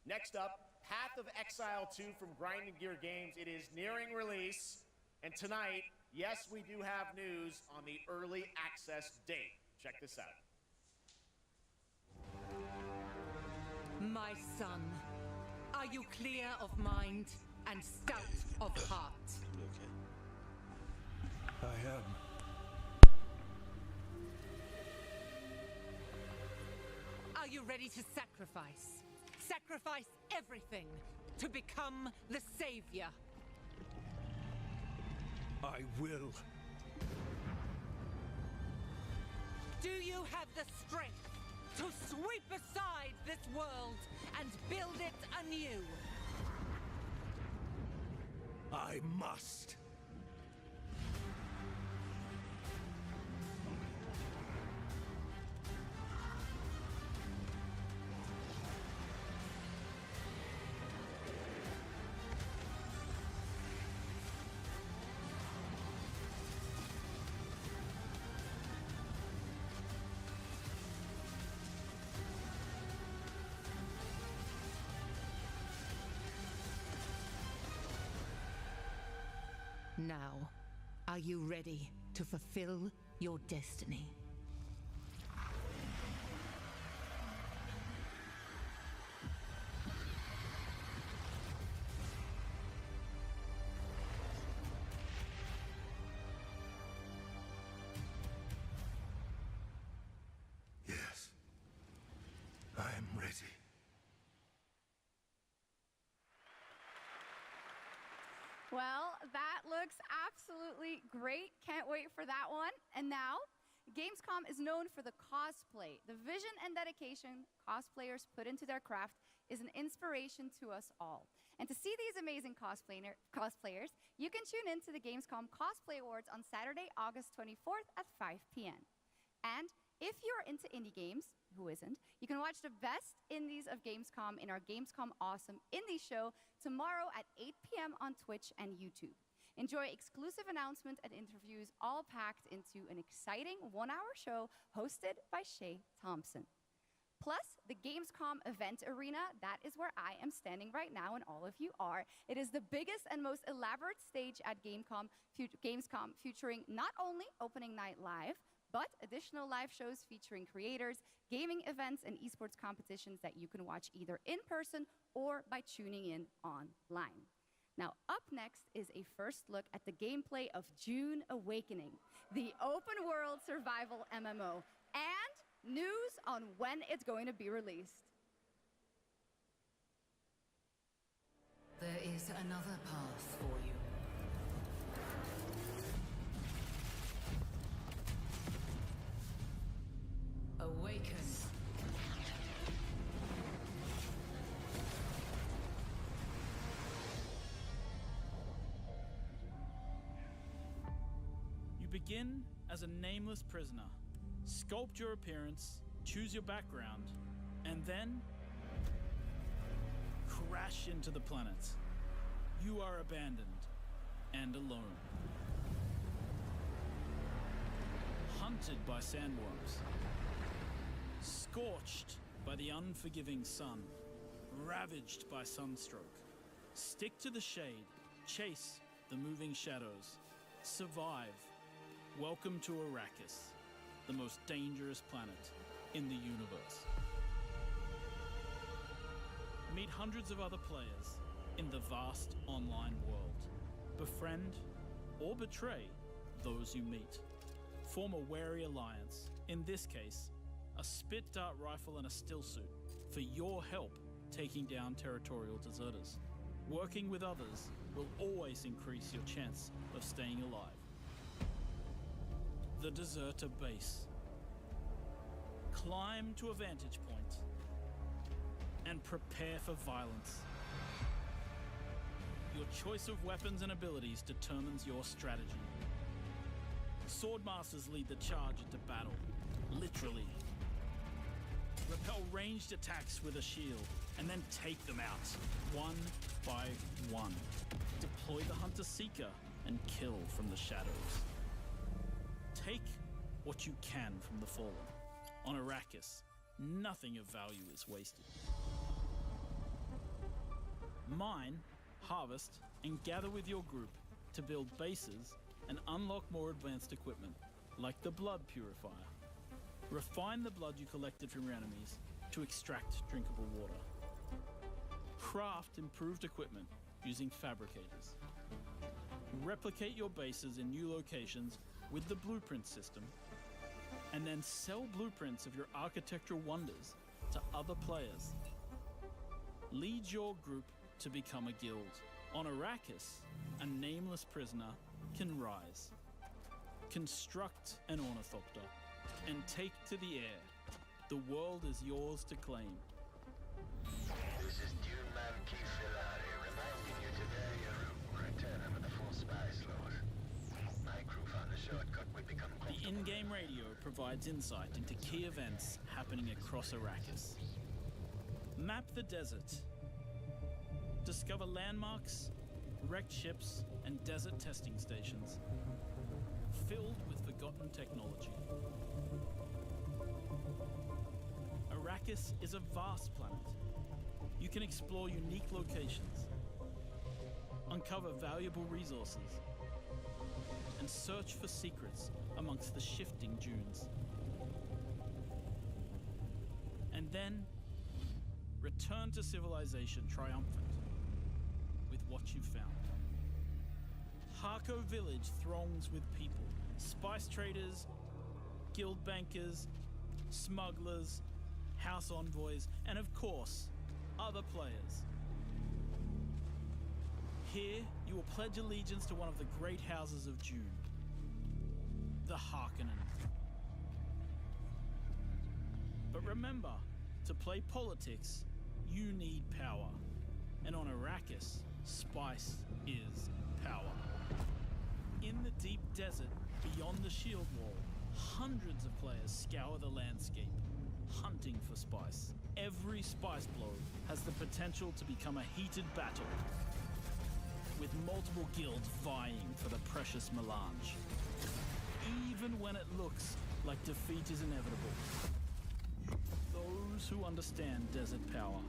Next up, Path of Exile 2 from Grinding Gear Games. It is nearing release, and tonight, yes, we do have news on the early access date. Check this out. My son, are you clear of mind and stout of heart? I am. Are you ready to sacrifice? Sacrifice everything to become the savior? I will. Do you have the strength to sweep aside this world and build it anew? I must. Now, are you ready to fulfill your destiny? Yes. I am ready. Well, that looks absolutely great. Can't wait for that one. And now, Gamescom is known for the cosplay. The vision and dedication cosplayers put into their craft is an inspiration to us all. And to see these amazing cosplayers, you can tune in to the Gamescom Cosplay Awards on Saturday, August 24th at 5 p.m. And if you're into indie games, who isn't, you can watch the best indies of Gamescom in our Gamescom Awesome Indie Show tomorrow at 8 p.m. on Twitch and YouTube. Enjoy exclusive announcements and interviews all packed into an exciting one-hour show hosted by Shay Thompson. Plus, the Gamescom event arena, that is where I am standing right now and all of you are. It is the biggest and most elaborate stage at Gamescom featuring not only opening night live, but additional live shows featuring creators, gaming events, and esports competitions that you can watch either in person or by tuning in online. Now, up next is a first look at the gameplay of June Awakening, the open world survival MMO, and news on when it's going to be released. There is another path for you. Awaken. You begin as a nameless prisoner. Sculpt your appearance, choose your background, and then crash into the planet. You are abandoned and alone. Hunted by sandworms. Scorched by the unforgiving sun. Ravaged by sunstroke. Stick to the shade. Chase the moving shadows. Survive. Welcome to Arrakis, the most dangerous planet in the universe. Meet hundreds of other players in the vast online world. Befriend or betray those you meet. Form a wary alliance, in this case, a spit dart rifle and a still suit, for your help taking down territorial deserters. Working with others will always increase your chance of staying alive. The Deserter Base. Climb to a vantage point and prepare for violence. Your choice of weapons and abilities determines your strategy. Swordmasters lead the charge into battle, literally. Repel ranged attacks with a shield, and then take them out, one by one. Deploy the Hunter-Seeker and kill from the shadows. Take what you can from the Fallen. On Arrakis, nothing of value is wasted. Mine, harvest, and gather with your group to build bases and unlock more advanced equipment, like the Blood Purifier. Refine the blood you collected from your enemies to extract drinkable water. Craft improved equipment using fabricators. Replicate your bases in new locations with the blueprint system, and then sell blueprints of your architectural wonders to other players. Lead your group to become a guild. On Arrakis, a nameless prisoner can rise. Construct an ornithopter and take to the air. The world is yours to claim. This is Dune Man Keith Filari reminding you to vary your route. Return with a full spy slot. My crew found a shortcut we become The in-game radio provides insight into key events happening across Arrakis. Map the desert. Discover landmarks, wrecked ships, and desert testing stations filled with forgotten technology. Arrakis is a vast planet. You can explore unique locations, uncover valuable resources, and search for secrets amongst the shifting dunes. And then, return to civilization triumphant with what you found. Harko Village throngs with people, spice traders, guild bankers, smugglers, house envoys, and of course, other players. Here, you will pledge allegiance to one of the great houses of Dune, the Harkonnen. But remember, to play politics, you need power. And on Arrakis, spice is power. In the deep desert beyond the shield wall, hundreds of players scour the landscape, hunting for spice. Every spice blow has the potential to become a heated battle, with multiple guilds vying for the precious melange. Even when it looks like defeat is inevitable, those who understand desert power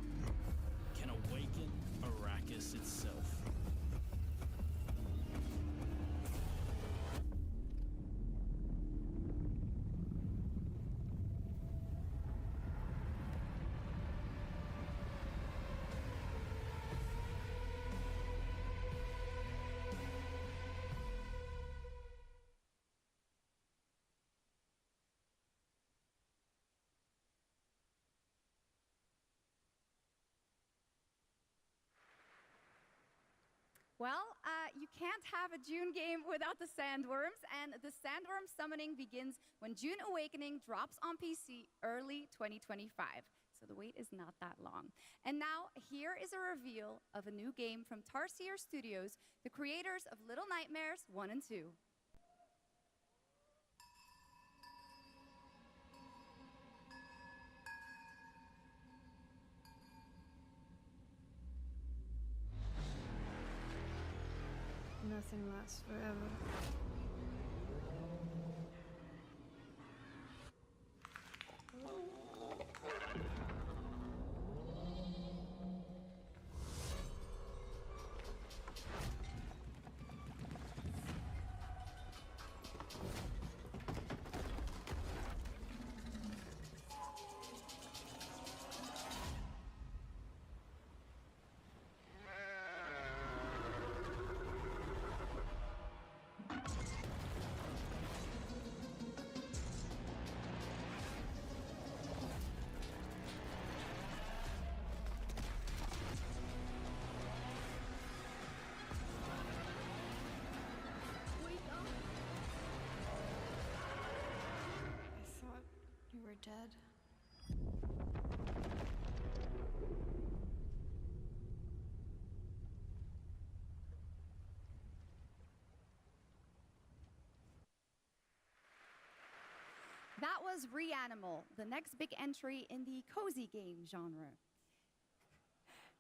can awaken Arrakis itself. Well, you can't have a Dune game without the Sandworms, and the Sandworm summoning begins when Dune Awakening drops on PC early 2025. So the wait is not that long. And now, here is a reveal of a new game from Tarsier Studios, the creators of Little Nightmares 1 and 2. Nothing lasts forever. You were dead. That was Reanimal, the next big entry in the cozy game genre.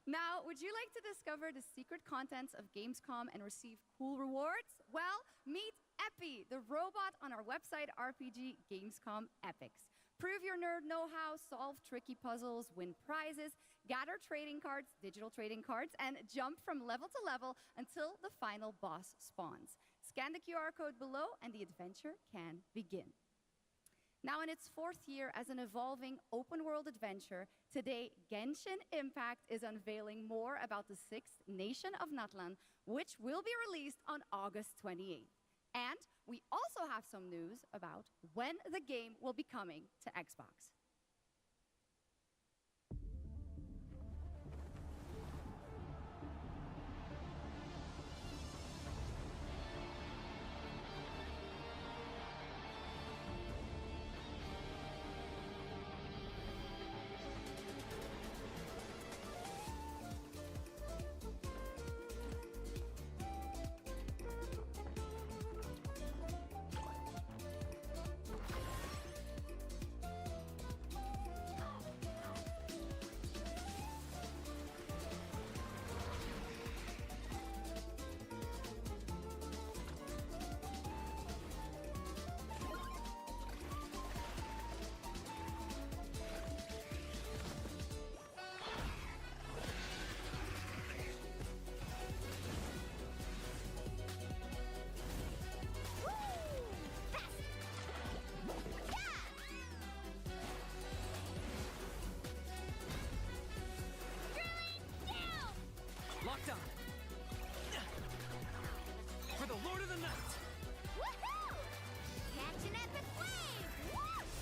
Now, would you like to discover the secret contents of Gamescom and receive cool rewards? Well, meet Epi, the robot on our website RPG Gamescom Epics. Prove your nerd know-how, solve tricky puzzles, win prizes, gather trading cards, digital trading cards, and jump from level to level until the final boss spawns. Scan the QR code below and the adventure can begin. Now, in its 4th year as an evolving open-world adventure, today Genshin Impact is unveiling more about the 6th nation of Natlan, which will be released on August 28th. And we also have some news about when the game will be coming to Xbox. Locked on. For the Lord of the Night. Woohoo! Catch an epic wave! Whoosh!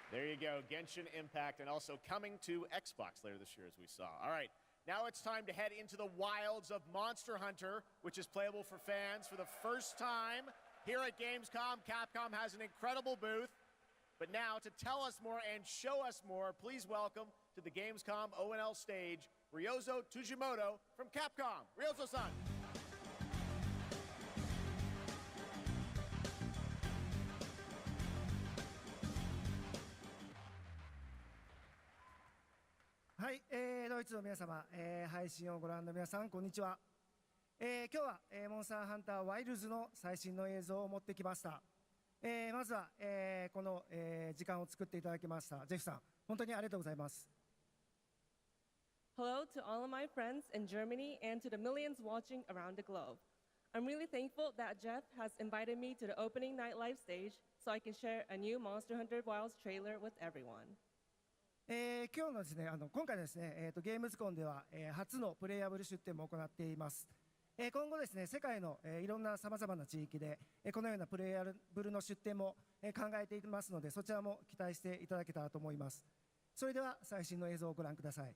There you go, Genshin Impact, and also coming to Xbox later this year, as we saw. All right, now it's time to head into the wilds of Monster Hunter, which is playable for fans for the first time here at Gamescom. Capcom has an incredible booth. But now, to tell us more and show us more, please welcome to the Gamescom ONL stage, Ryozo Tujimoto from Capcom. Ryozo-san. はい、ドイツの皆様、配信をご覧の皆さん、こんにちは。今日は、モンスターハンターワイルズの最新の映像を持ってきました。まずは、この、時間を作っていただきましたジェフさん、本当にありがとうございます。Hello to all of my friends in Germany and to the millions watching around the globe. I'm really thankful that Jeff has invited me to the opening night live stage so I can share a new Monster Hunter Wilds trailer with everyone. 今日のですね、今回ですね、ゲームズコンでは、初のプレイヤブル出展も行っています。今後ですね、世界の、いろんなさまざまな地域で、このようなプレイヤブルの出展も、考えていますので、そちらも期待していただけたらと思います。それでは最新の映像をご覧ください。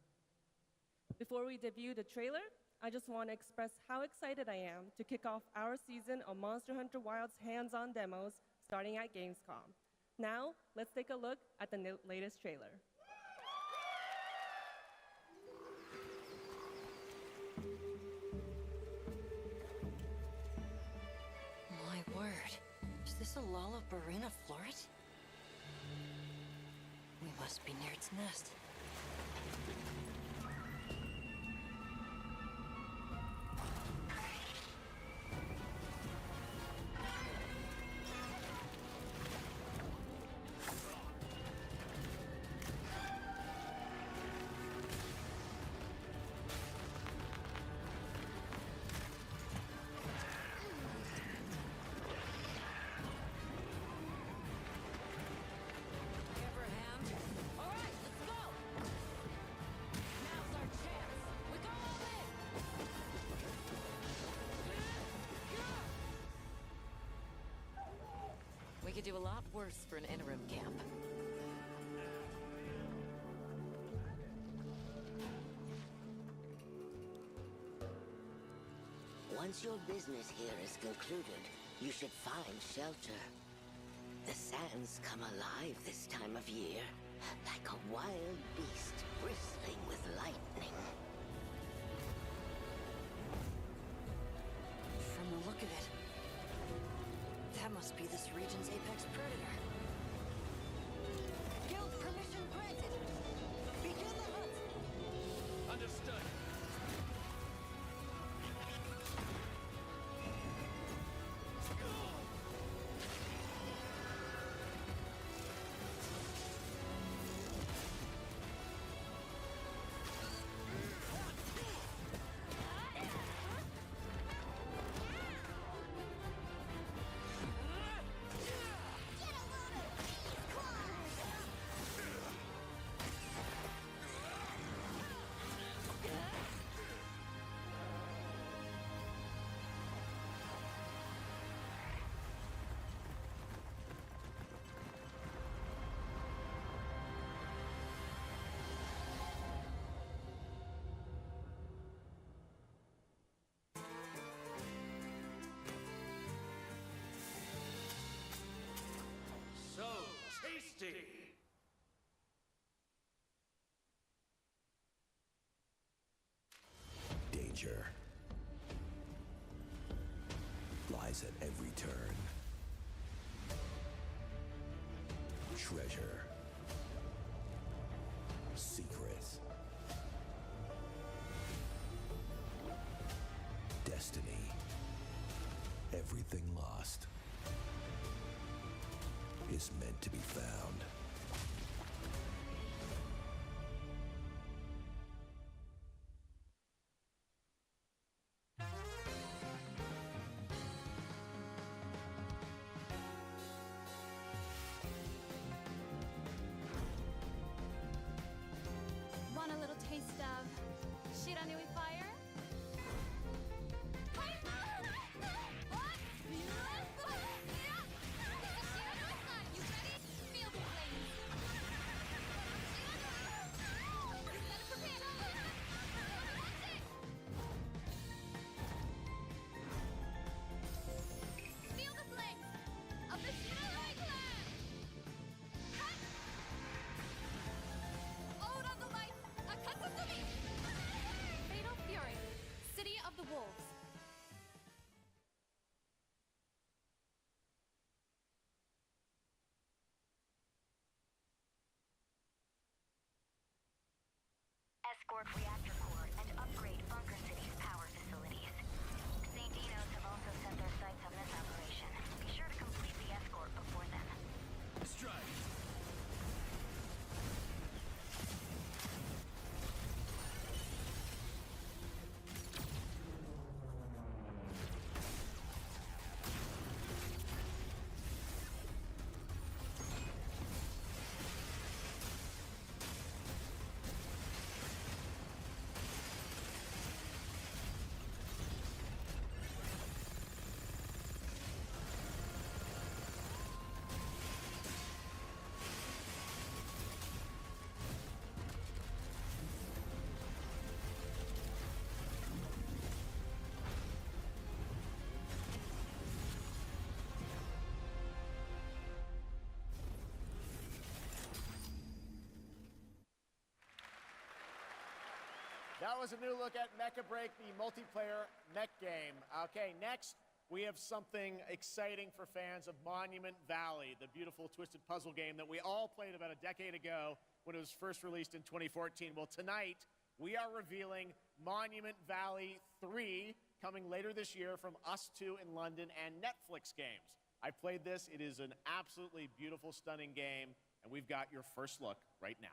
Before we debut the trailer, I just want to express how excited I am to kick off our season of Monster Hunter Wilds hands-on demos starting at Gamescom. Now, let's take a look at the latest trailer. My word, is this a Lollabarina floret? We must be near its nest. We could do a lot worse for an interim camp. Once your business here is concluded, you should find shelter. The sands come alive this time of year, like a wild beast bristling with lightning. From the look of it, that must be this region's apex predator. Guild permission granted. Begin the hunt. Understood. So tasty! Danger lies at every turn. Treasure. Secret. Destiny. Everything lost is meant to be found. Want a little taste of Shiranui fire? Feel the flames of the Shiranui clan! Ode on the light, Akatsumi! Fatal Fury, City of the Wolves. Escort reactor core and upgrade Bunker City's power facilities. St. Dino's have also set their sights on this operation. Be sure to complete the escort before then. Strike! That was a new look at Mecha Break, the multiplayer mech game. Okay, next we have something exciting for fans of Monument Valley, the beautiful twisted puzzle game that we all played about a decade ago when it was first released in 2014. Well, tonight we are revealing Monument Valley 3, coming later this year from Us 2 in London and Netflix Games. I played this. It is an absolutely beautiful, stunning game, and we've got your first look right now.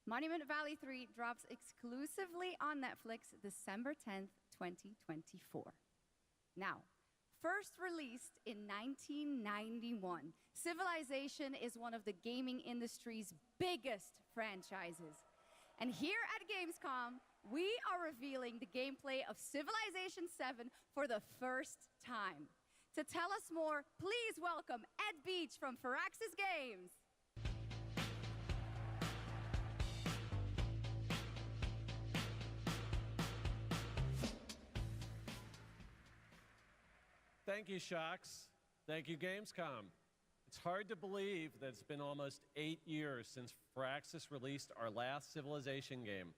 Monument Valley 3 drops exclusively on Netflix December 10th, 2024. Now, first released in 1991, Civilization is one of the gaming industry's biggest franchises. And here at Gamescom, we are revealing the gameplay of Civilization 7 for the first time. To tell us more, please welcome Ed Beach from Firaxis Games. Thank you, Shocks. Thank you, Gamescom. It's hard to believe that it's been almost 8 years since Firaxis released our last Civilization game.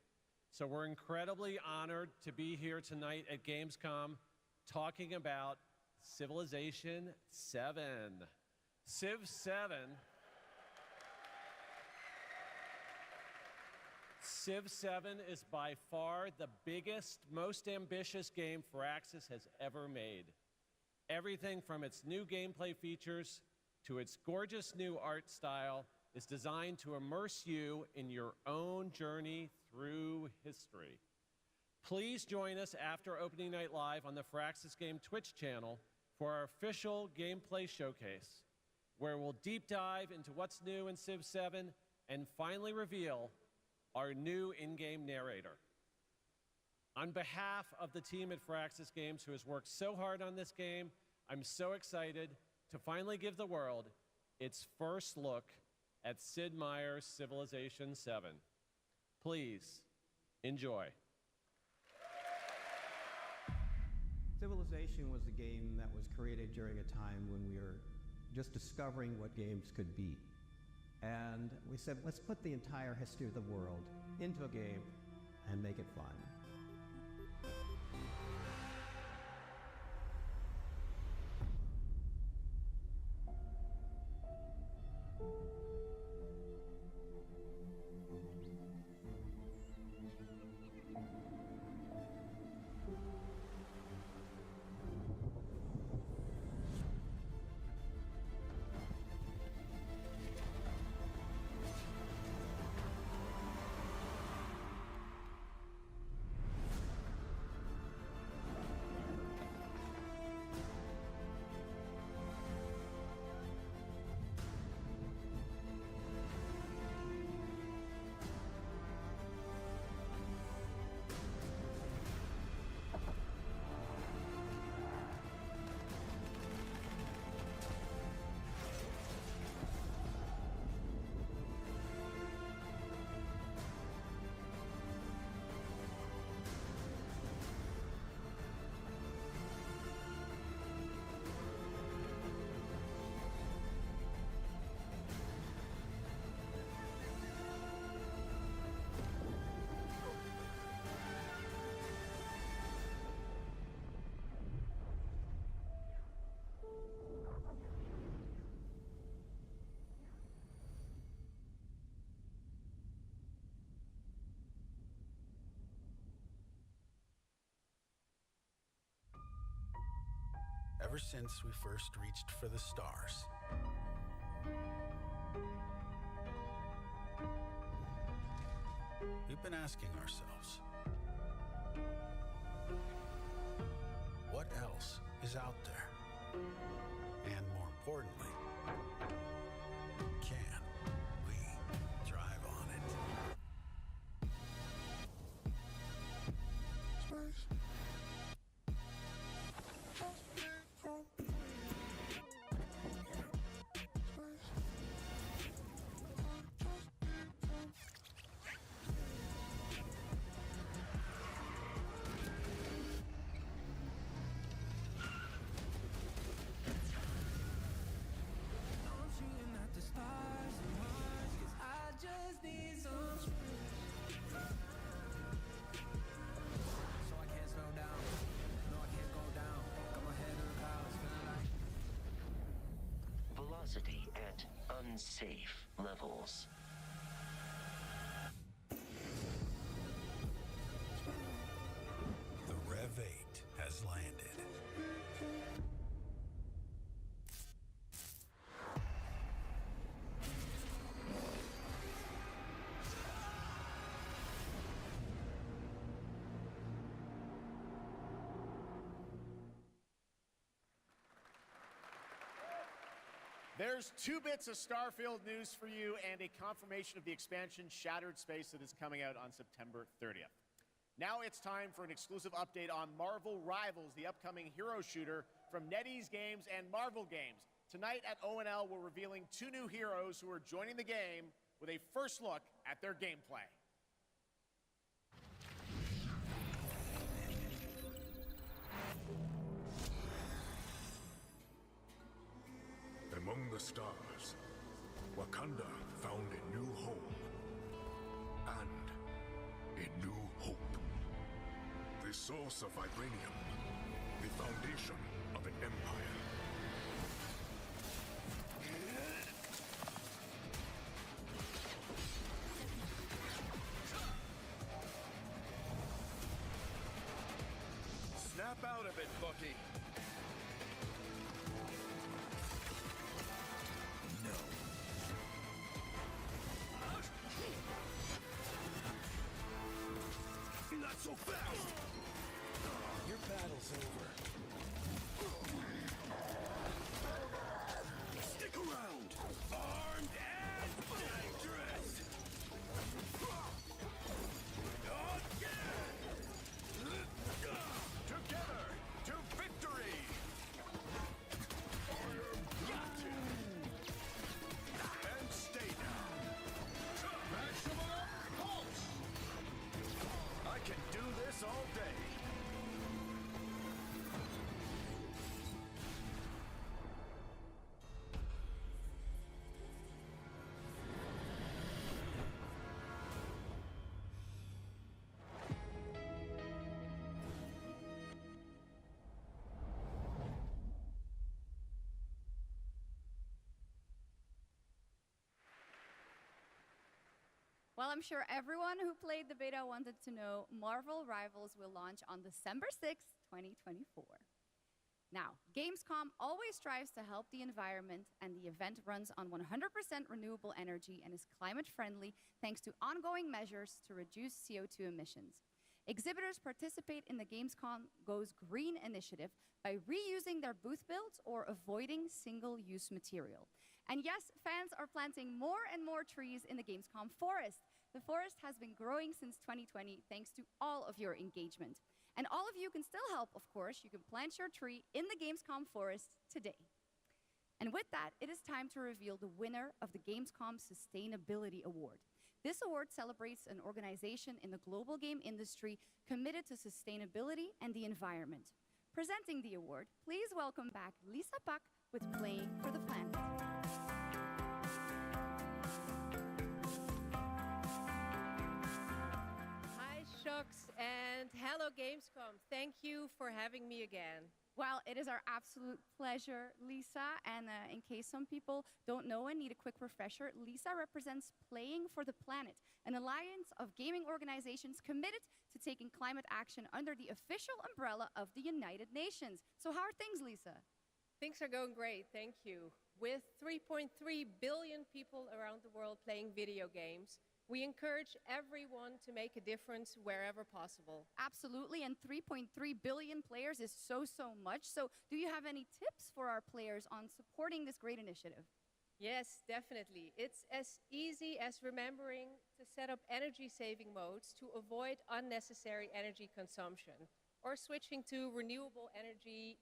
So we're incredibly honored to be here tonight at Gamescom talking about Civilization 7. Civ 7. Civ 7 is by far the biggest, most ambitious game Firaxis has ever made. Everything from its new gameplay features to its gorgeous new art style is designed to immerse you in your own journey through history. Please join us after opening night live on the Firaxis Game Twitch channel for our official gameplay showcase, where we'll deep dive into what's new in Civ 7 and finally reveal our new in-game narrator. On behalf of the team at Firaxis Games who has worked so hard on this game, I'm so excited to finally give the world its first look at Sid Meier's Civilization 7. Please, enjoy. Civilization was a game that was created during a time when we were just discovering what games could be. And we said, let's put the entire history of the world into a game and make it fun. Ever since we first reached for the stars, we've been asking ourselves, what else is out there? And more importantly, can we drive on it? Space. Velocity at unsafe levels. The Rev 8 has landed. There's 2 bits of Starfield news for you and a confirmation of the expansion Shattered Space that is coming out on September 30th. Now it's time for an exclusive update on Marvel Rivals, the upcoming hero shooter from NetEase Games and Marvel Games. Tonight at ONL, we're revealing 2 new heroes who are joining the game with a first look at their gameplay. Among the stars, Wakanda found a new home and a new hope. The source of vibranium, the foundation of an empire. Snap out of it, Bucky. Not so fast! Your battle's over. Stick around! Armed and dangerous! Together to victory! Got him! And stay down. Maximum pulse! I can do this all day. Well, I'm sure everyone who played the beta wanted to know Marvel Rivals will launch on December 6th, 2024. Now, Gamescom always strives to help the environment, and the event runs on 100% renewable energy and is climate friendly thanks to ongoing measures to reduce CO2 emissions. Exhibitors participate in the Gamescom Goes Green initiative by reusing their booth builds or avoiding single-use material. And yes, fans are planting more and more trees in the Gamescom forest. The forest has been growing since 2020 thanks to all of your engagement. And all of you can still help, of course. You can plant your tree in the Gamescom forest today. And with that, it is time to reveal the winner of the Gamescom Sustainability Award. This award celebrates an organization in the global game industry committed to sustainability and the environment. Presenting the award, please welcome back Lisa Pak with Playing for the Planet. Hi, Shux, and hello, Gamescom. Thank you for having me again. Well, it is our absolute pleasure, Lisa. And in case some people don't know and need a quick refresher, Lisa represents Playing for the Planet, an alliance of gaming organizations committed to taking climate action under the official umbrella of the United Nations. So how are things, Lisa? Things are going great, thank you. With 3.3 billion people around the world playing video games, we encourage everyone to make a difference wherever possible. Absolutely, and 3.3 billion players is so much. So do you have any tips for our players on supporting this great initiative? Yes, definitely. It's as easy as remembering to set up energy-saving modes to avoid unnecessary energy consumption, or switching to renewable energy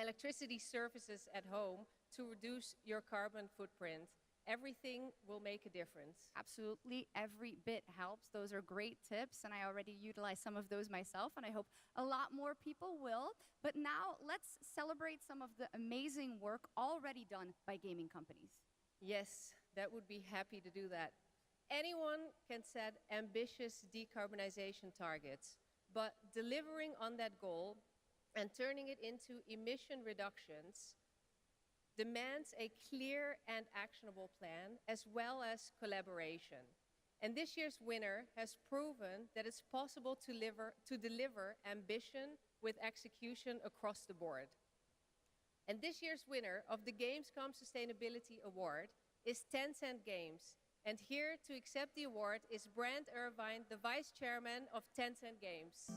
electricity services at home to reduce your carbon footprint. Everything will make a difference. Absolutely, every bit helps. Those are great tips, and I already utilize some of those myself, and I hope a lot more people will. But now, let's celebrate some of the amazing work already done by gaming companies. Yes, that would be happy to do that. Anyone can set ambitious decarbonization targets, but delivering on that goal and turning it into emission reductions demands a clear and actionable plan, as well as collaboration. And this year's winner has proven that it's possible to deliver ambition with execution across the board. And this year's winner of the Gamescom Sustainability Award is Tencent Games. And here to accept the award is Brand Irvine, the Vice Chairman of Tencent Games.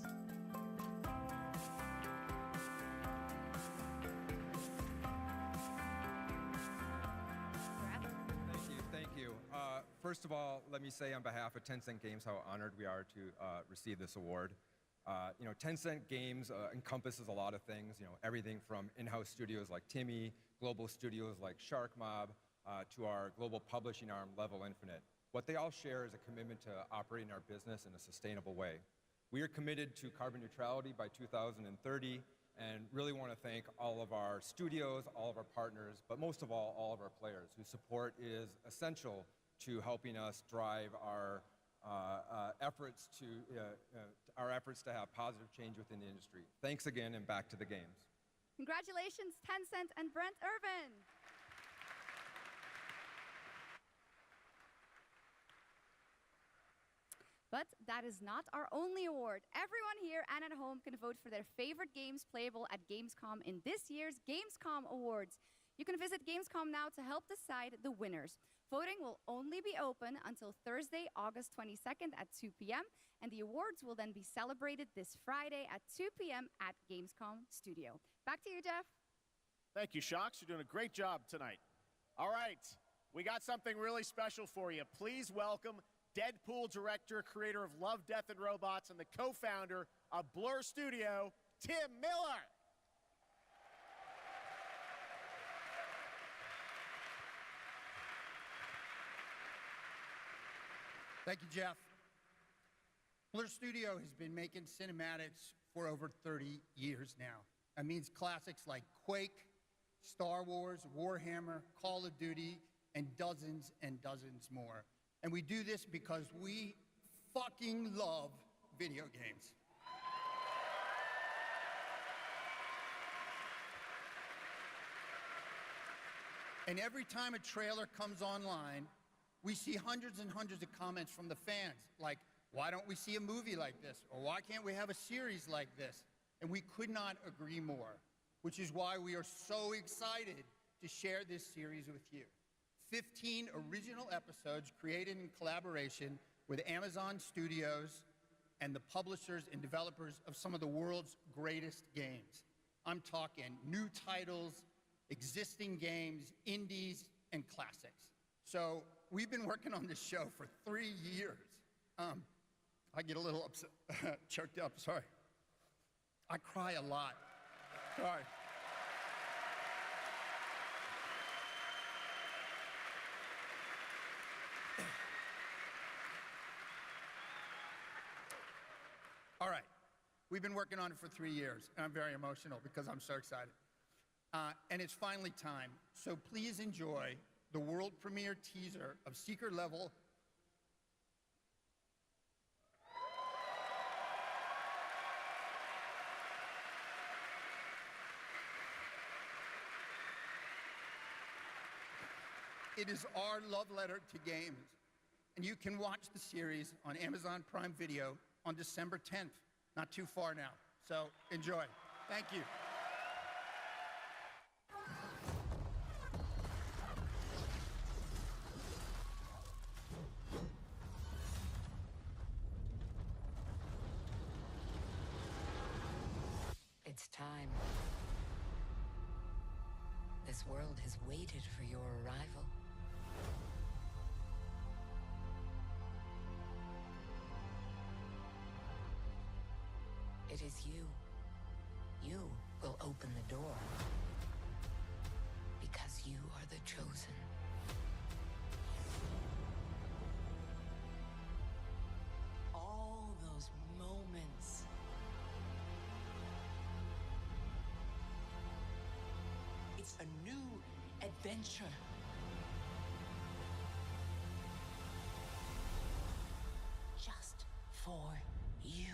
first of all, let me say on behalf of Tencent Games how honored we are to receive this award. Tencent Games encompasses a lot of things, everything from in-house studios like Timmy, global studios like Shark Mob, to our global publishing arm, Level Infinite. What they all share is a commitment to operating our business in a sustainable way. We are committed to carbon neutrality by 2030 and really want to thank all of our studios, all of our partners, but most of all of our players whose support is essential to helping us drive our efforts to have positive change within the industry. Thanks again, and back to the games. Congratulations, Tencent and Brent Irvin. But that is not our only award. Everyone here and at home can vote for their favorite games playable at Gamescom in this year's Gamescom Awards. You can visit Gamescom now to help decide the winners. Voting will only be open until Thursday, August 22nd at 2 p.m., and the awards will then be celebrated this Friday at 2 p.m. at Gamescom Studio. Back to you, Jeff. Thank you, Shocks. You're doing a great job tonight. All right, we got something really special for you. Please welcome Deadpool director, creator of Love, Death, and Robots, and the co-founder of Blur Studio, Tim Miller. Thank you, Jeff. Blur Studio has been making cinematics for over 30 years now. That means classics like Quake, Star Wars, Warhammer, Call of Duty, and dozens more. And we do this because we fucking love video games. And every time a trailer comes online, we see hundreds and hundreds of comments from the fans, like, why don't we see a movie like this? Or why can't we have a series like this? And we could not agree more, which is why we are so excited to share this series with you. 15 original episodes created in collaboration with Amazon Studios and the publishers and developers of some of the world's greatest games. I'm talking new titles, existing games, indies, and classics. So we've been working on this show for 3 years. I get a little upset, choked up, sorry. I cry a lot, sorry. All right, we've been working on it for 3 years, and I'm very emotional because I'm so excited. And it's finally time, so please enjoy the world premiere teaser of Seeker Level. It is our love letter to games, and you can watch the series on Amazon Prime Video on December 10th. Not too far now, so enjoy. Thank you. It's time. This world has waited for your arrival. It is you. You will open the door. Because you are the chosen. All those moments. It's a new adventure. Just for you.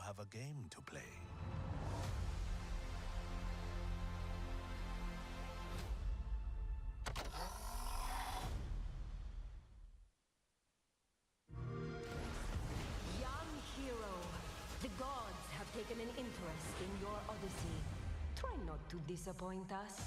Have a game to play. Young hero, the gods interest in your odyssey. Try not to disappoint us.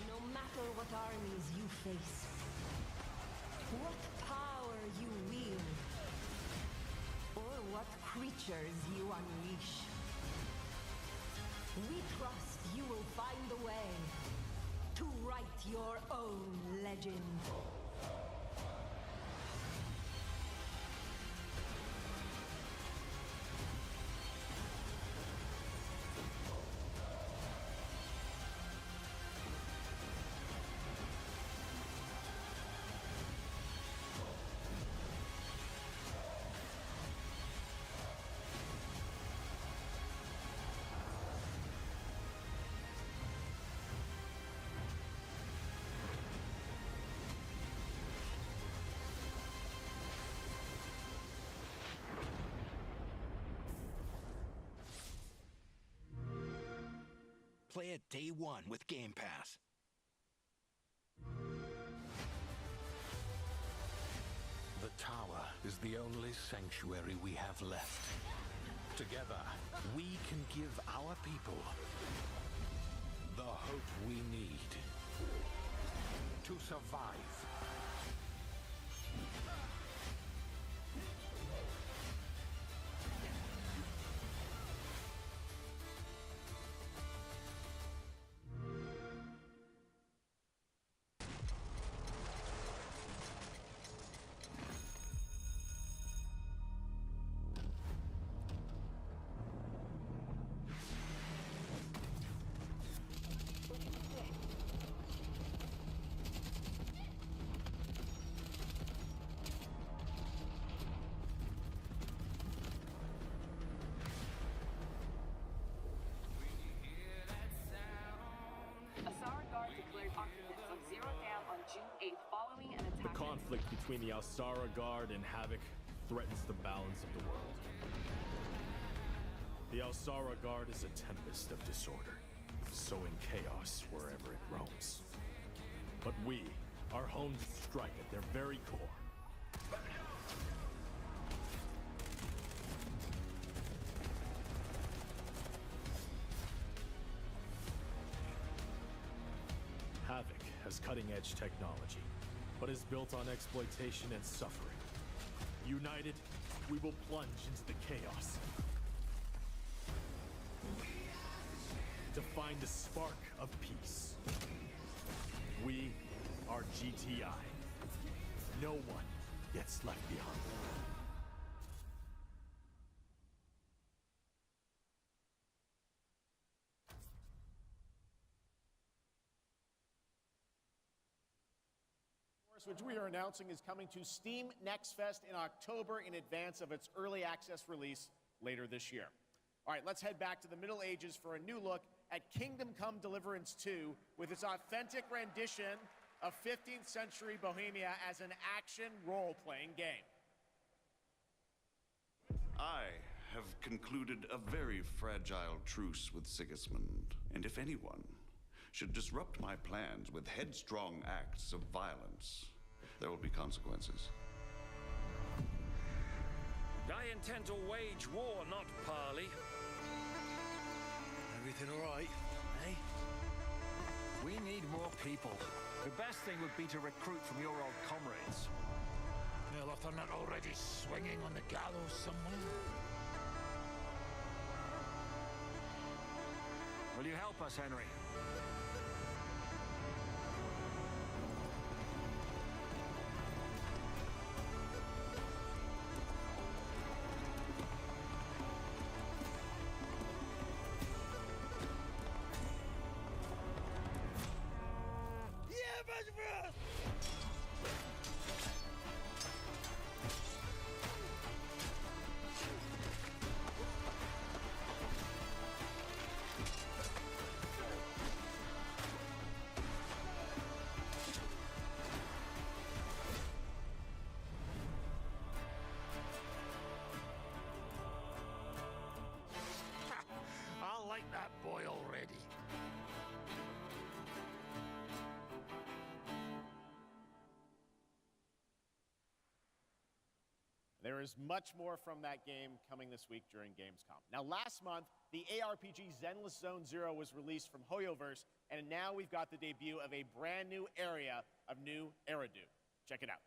No matter what armies you face, what power you wield, or what creatures you unleash, we trust you will find the way to write your own legend. Play it day one with Game Pass. The tower is the only sanctuary we have left. Together, we can give our people the hope we need to survive. The conflict between the Alsara Guard and Havoc threatens the balance of the world. The Alsara Guard is a tempest of disorder, sowing chaos wherever it roams. But we are home to strike at their very core. Havoc has cutting-edge technology, but is built on exploitation and suffering. United, we will plunge into the chaos to find a spark of peace. We are GTI. No one gets left behind. Which we are announcing is coming to Steam Next Fest in October in advance of its early access release later this year. All right, let's head back to the Middle Ages for a new look at Kingdom Come Deliverance 2 with its authentic rendition of 15th century Bohemia as an action role-playing game. I have concluded a very fragile truce with Sigismund, and if anyone should disrupt my plans with headstrong acts of violence, there will be consequences. I intend to wage war, not parley. Everything all right, eh? We need more people. The best thing would be to recruit from your old comrades. Well, if they're not already swinging on the gallows somewhere. Will you help us, Henry? There is much more from that game coming this week during Gamescom. Now, last month, the ARPG Zenless Zone Zero was released from Hoyoverse, and now we've got the debut of a brand new area of New Eridu. Check it out.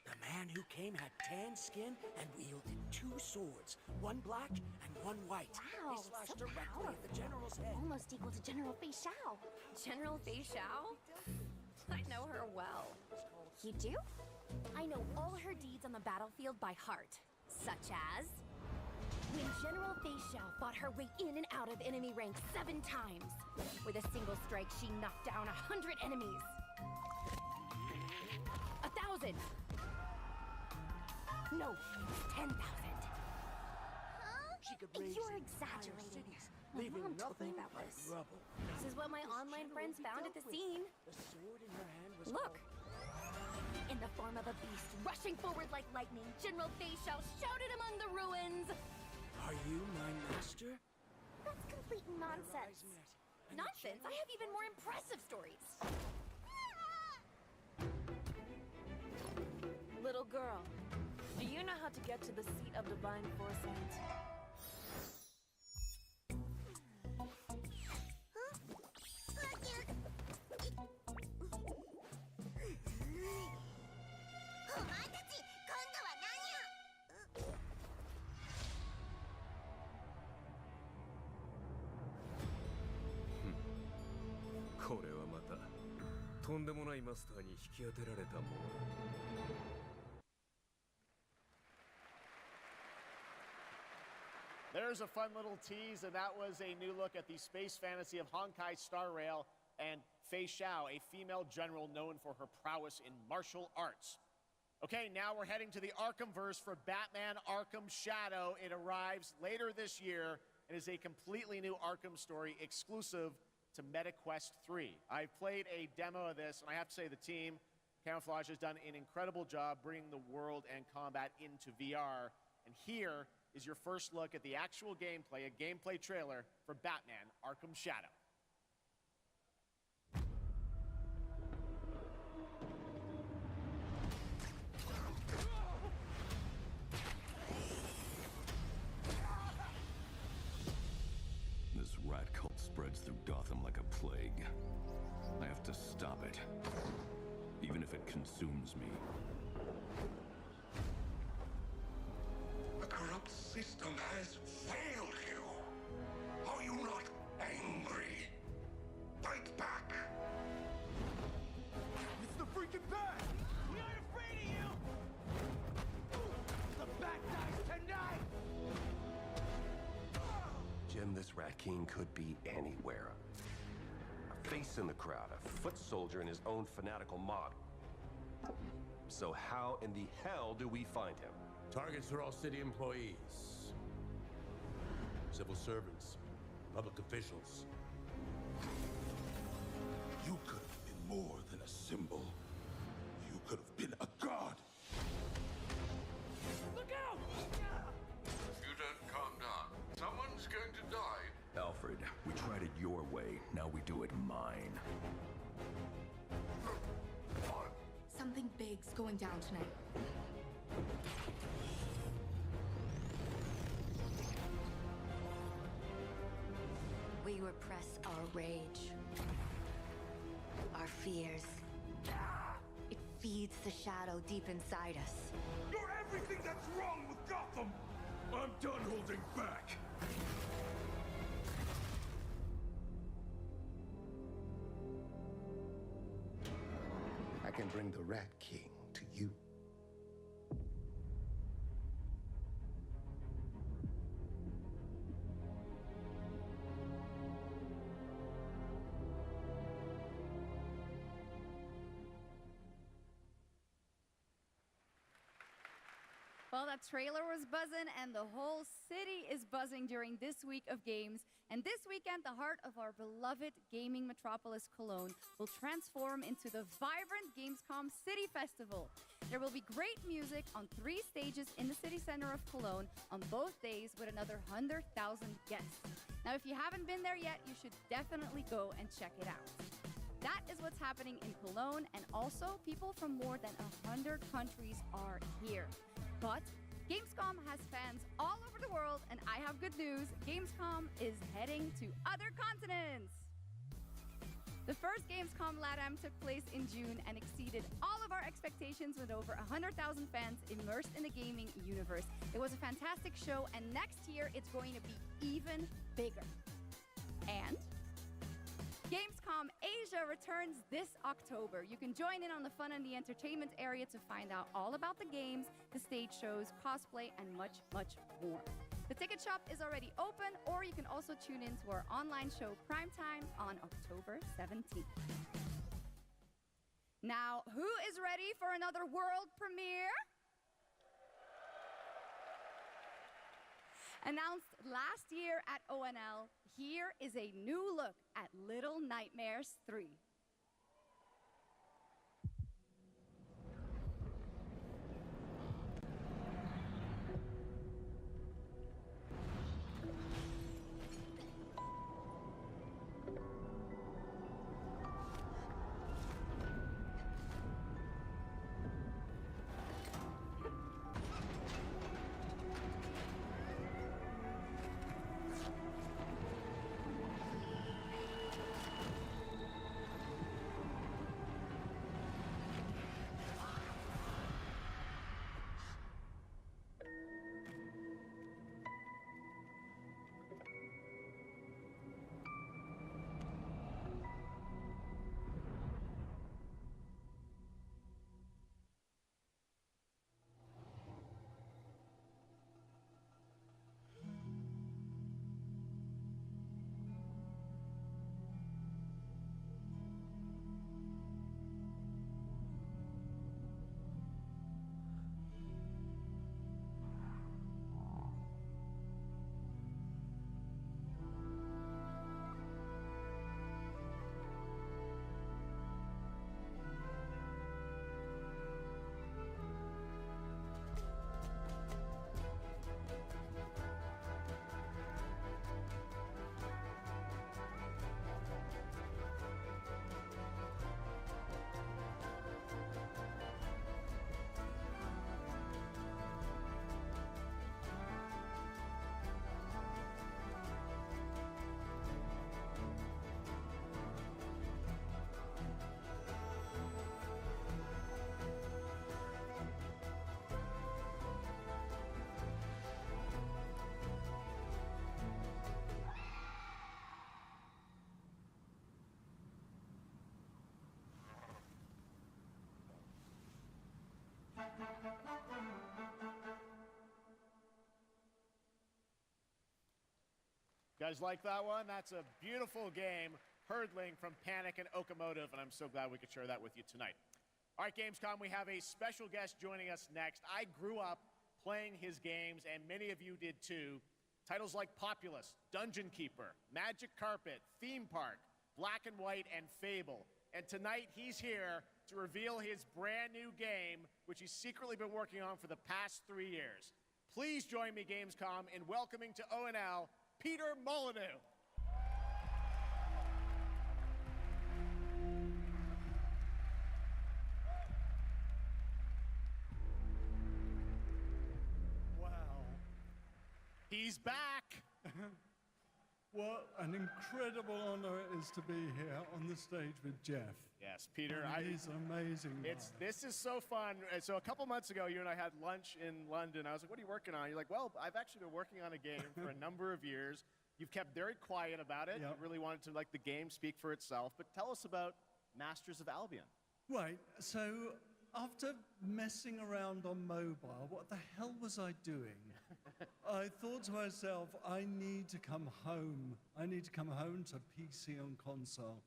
The man who came had tan skin and wielded 2 swords, one black and one white. Wow, Oh, They slashed so directly at the general's head. Almost equal to General Fei Xiao. General Fei Xiao? I know her well. You do? I know all her deeds on the battlefield by heart. Such as... when General Fei Xiao fought her way in and out of enemy ranks 7 times. With a single strike, she knocked down 100 enemies. 1,000! No, it's 10,000. She could raise You're entire exaggerating. cities, My leaving mom told me nothing about but this. rubble. This is what my online friends found at the scene. The sword in her hand was Look! In the form of a beast rushing forward like lightning, General Fei Xiao shouted among the ruins! Are you my master? That's complete nonsense. Nonsense? I have even more impressive stories. Little girl, do you know how to get to the seat of divine foresight? There's a fun little tease, and that was a new look at the space fantasy of Honkai Star Rail and Fei Xiao, a female general known for her prowess in martial arts. Okay, now we're heading to the Arkhamverse for Batman Arkham Shadow. It arrives later this year and is a completely new Arkham story exclusive to MetaQuest 3. I've played a demo of this, and I have to say the team, Camouflage, has done an incredible job bringing the world and combat into VR. And here is your first look at the actual gameplay, a gameplay trailer for Batman Arkham Shadow. This rat cult spreads through Gotham like a plague. I have to stop it, even if it consumes me. The corrupt system has failed you. Are you not angry? Fight back! It's the freaking Bat! We aren't afraid of you! The Bat dies tonight! Jim, this Rat King could be anywhere. A face in the crowd, a foot soldier in his own fanatical mob. So how in the hell do we find him? Targets are all city employees, civil servants, public officials. You could have been more than a symbol. You could have been a god. big's going down tonight. We repress our rage, our fears. It feeds the shadow deep inside us. You're everything that's wrong with Gotham! I'm done holding back! I can bring the Rat King to you. Well, that trailer was buzzing, and the whole city is buzzing during this week of games. And this weekend, the heart of our beloved gaming metropolis, Cologne, will transform into the vibrant Gamescom City Festival. There will be great music on 3 stages in the city center of Cologne on both days with another 100,000 guests. Now, if you haven't been there yet, you should definitely go and check it out. That is what's happening in Cologne, and also people from more than 100 countries are here. But Gamescom has fans all over the world, and I have good news. Gamescom is heading to other continents. The first Gamescom LATAM took place in June and exceeded all of our expectations with over 100,000 fans immersed in the gaming universe. It was a fantastic show, and next year it's going to be even bigger. And Gamescom Asia returns this October. You can join in on the fun and the entertainment area to find out all about the games, the stage shows, cosplay, and much, much more. The ticket shop is already open, or you can also tune in to our online show Primetime on October 17th. Now, who is ready for another world premiere? Announced last year at ONL, here is a new look at Little Nightmares 3. Guys like that one? That's a beautiful game, Hurdling from Panic and Okomotive, and I'm so glad we could share that with you tonight. All right, Gamescom, we have a special guest joining us next. I grew up playing his games, and many of you did too. Titles like Populous, Dungeon Keeper, Magic Carpet, Theme Park, Black and White, and Fable. And tonight, he's here to reveal his brand new game, which he's secretly been working on for the past 3 years. Please join me, Gamescom, in welcoming to ONL, Peter Molyneux. He's back. What an incredible honor it is to be here on the stage with Jeff. Yes, Peter. He's amazing. This is so fun. So a couple months ago, you and I had lunch in London. I was like, what are you working on? You're like, well, I've actually been working on a game for a number of years. You've kept very quiet about it. Yep. You really wanted to let the game speak for itself. But tell us about Masters of Albion. Right, so after messing around on mobile, what the hell was I doing? I thought to myself, I need to come home. I need to come home to PC and console.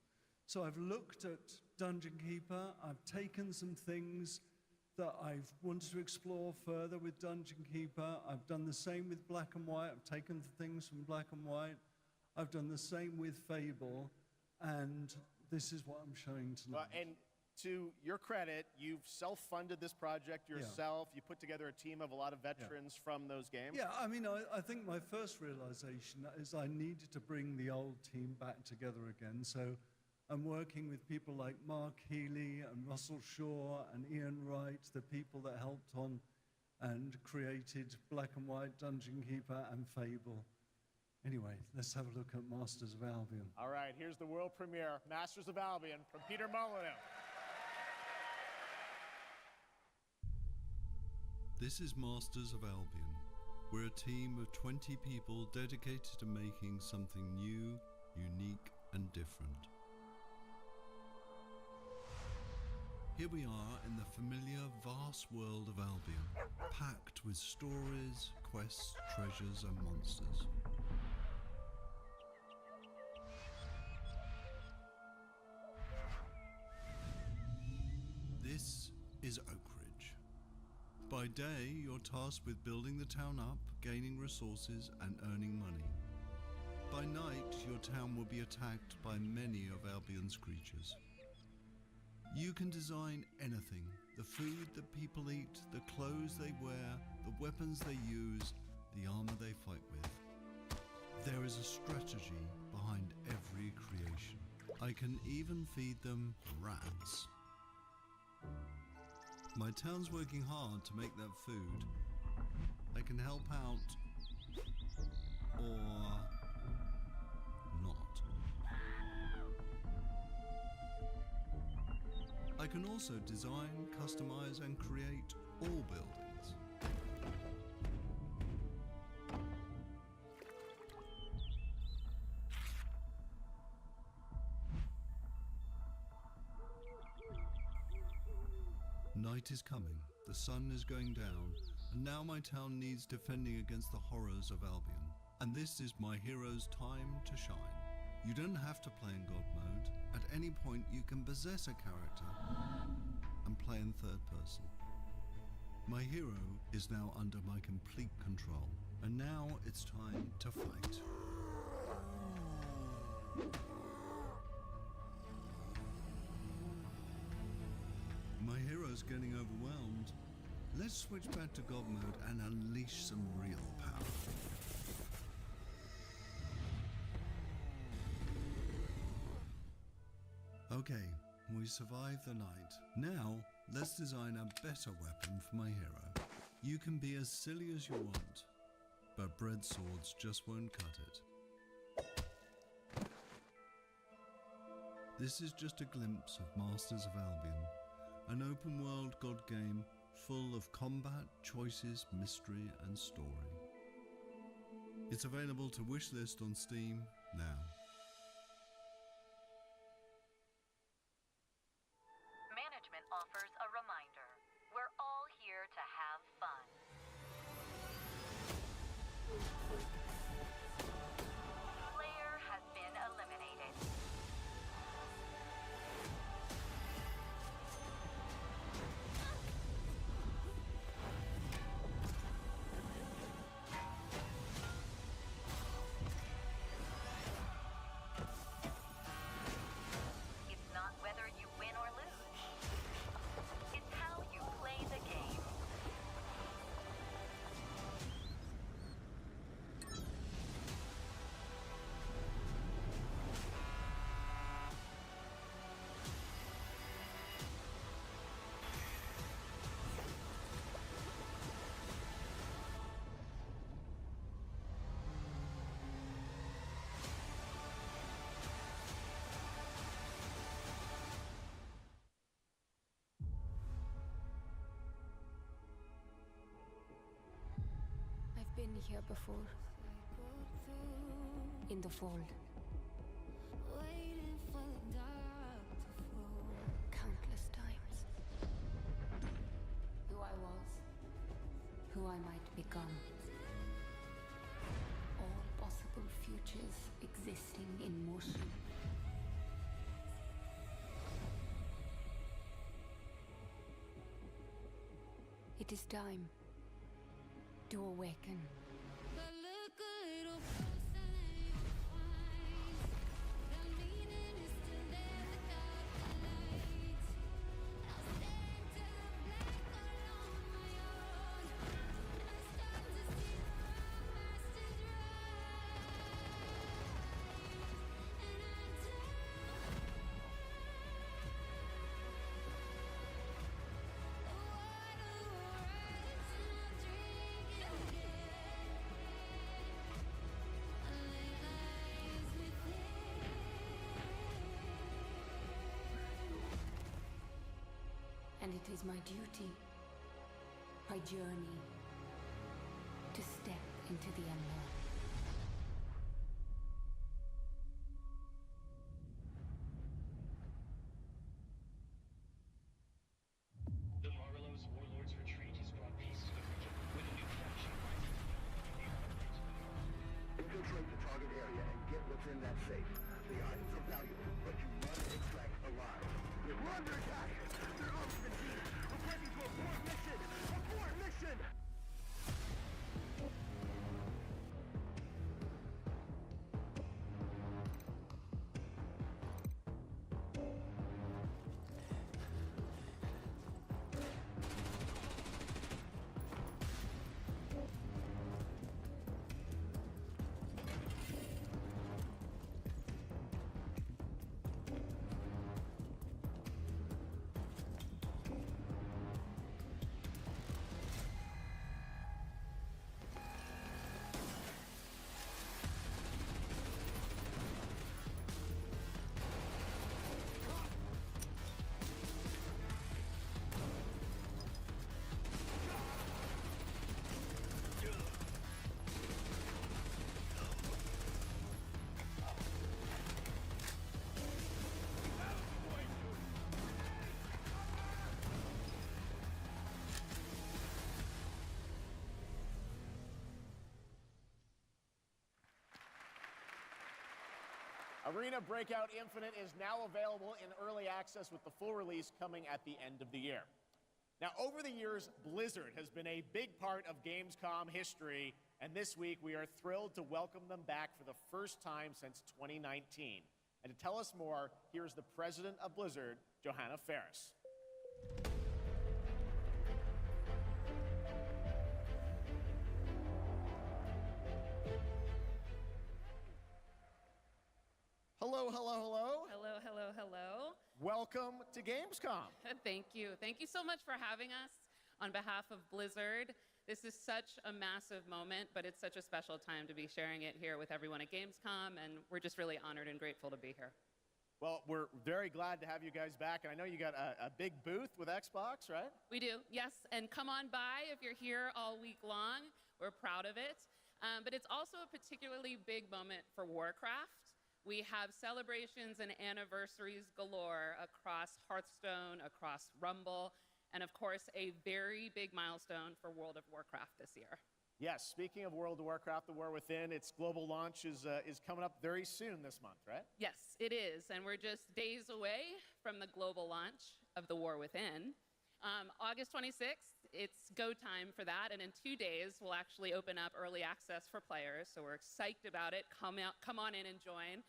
So I've looked at Dungeon Keeper. I've taken some things that I've wanted to explore further with Dungeon Keeper. I've done the same with Black and White. I've taken things from Black and White. I've done the same with Fable. And this is what I'm showing tonight. And to your credit, you've self-funded this project yourself. You put together a team of a lot of veterans from those games. Yeah, I mean, I think my first realization is I needed to bring the old team back together again. So I'm working with people like Mark Healy and Russell Shaw and Ian Wright, the people that helped on and created Black and White, Dungeon Keeper, and Fable. Anyway, let's have a look at Masters of Albion. All right, here's the world premiere, Masters of Albion, from Peter Molyneux. This is Masters of Albion. We're a team of 20 people dedicated to making something new, unique, and different. Here we are in the familiar, vast world of Albion, packed with stories, quests, treasures, and monsters. This is Oakridge. By day, you're tasked with building the town up, gaining resources, and earning money. By night, your town will be attacked by many of Albion's creatures. You can design anything: the food that people eat, the clothes they wear, the weapons they use, the armor they fight with. There is a strategy behind every creation. I can even feed them rats. My town's working hard to make that food. I can help out, or not. I can also design, customize, and create all buildings. Night is coming, the sun is going down, and now my town needs defending against the horrors of Albion. And this is my hero's time to shine. You don't have to play in God mode. At any point you can possess a character and play in third person. My hero is now under my complete control, and now it's time to fight. My hero's getting overwhelmed. Let's switch back to God mode and unleash some real power. Okay, we survived the night. Now, let's design a better weapon for my hero. You can be as silly as you want, but bread swords just won't cut it. This is just a glimpse of Masters of Albion, an open-world God game full of combat, choices, mystery, and story. It's available to wishlist on Steam now. Management offers a reminder. We're all here to have fun. Player has been eliminated. me here before. In the fold. Countless times. Who I was. Who I might become. All possible futures existing in motion. It is time to awaken. But look a little closer and you'll find the meaning is still there without the light. I'll stand till I'm black all on my own. I start to see the wrong masters rise, and I And it is my duty, my journey, to step into the unknown. The Marvelos Warlords Retreat has brought peace to the region with a new faction rising to the Infiltrate the target area and get what's in that safe. The items are valuable, but you must extract alive. We're under attack! They're on the team! Ready to abort mission! Abort mission! Arena Breakout Infinite is now available in early access with the full release coming at the end of the year. Now, over the years, Blizzard has been a big part of Gamescom history, and this week we are thrilled to welcome them back for the first time since 2019. And to tell us more, here's the president of Blizzard, Johanna Ferris. Hello, hello, hello. Hello, hello, hello. Welcome to Gamescom. Thank you. Thank you so much for having us on behalf of Blizzard. This is such a massive moment, but it's such a special time to be sharing it here with everyone at Gamescom, and we're just really honored and grateful to be here. Well, we're very glad to have you guys back, and I know you got a big booth with Xbox, right? We do, yes, and come on by if you're here all week long. We're proud of it. But it's also a particularly big moment for Warcraft. We have celebrations and anniversaries galore across Hearthstone, across Rumble, and of course, a very big milestone for World of Warcraft this year. Yes, speaking of World of Warcraft, The War Within, its global launch is coming up very soon this month, right? Yes, it is, and we're just days away from the global launch of The War Within. August 26th, it's go time for that, and in 2 days, we'll actually open up early access for players, so we're psyched about it. Come on in and join.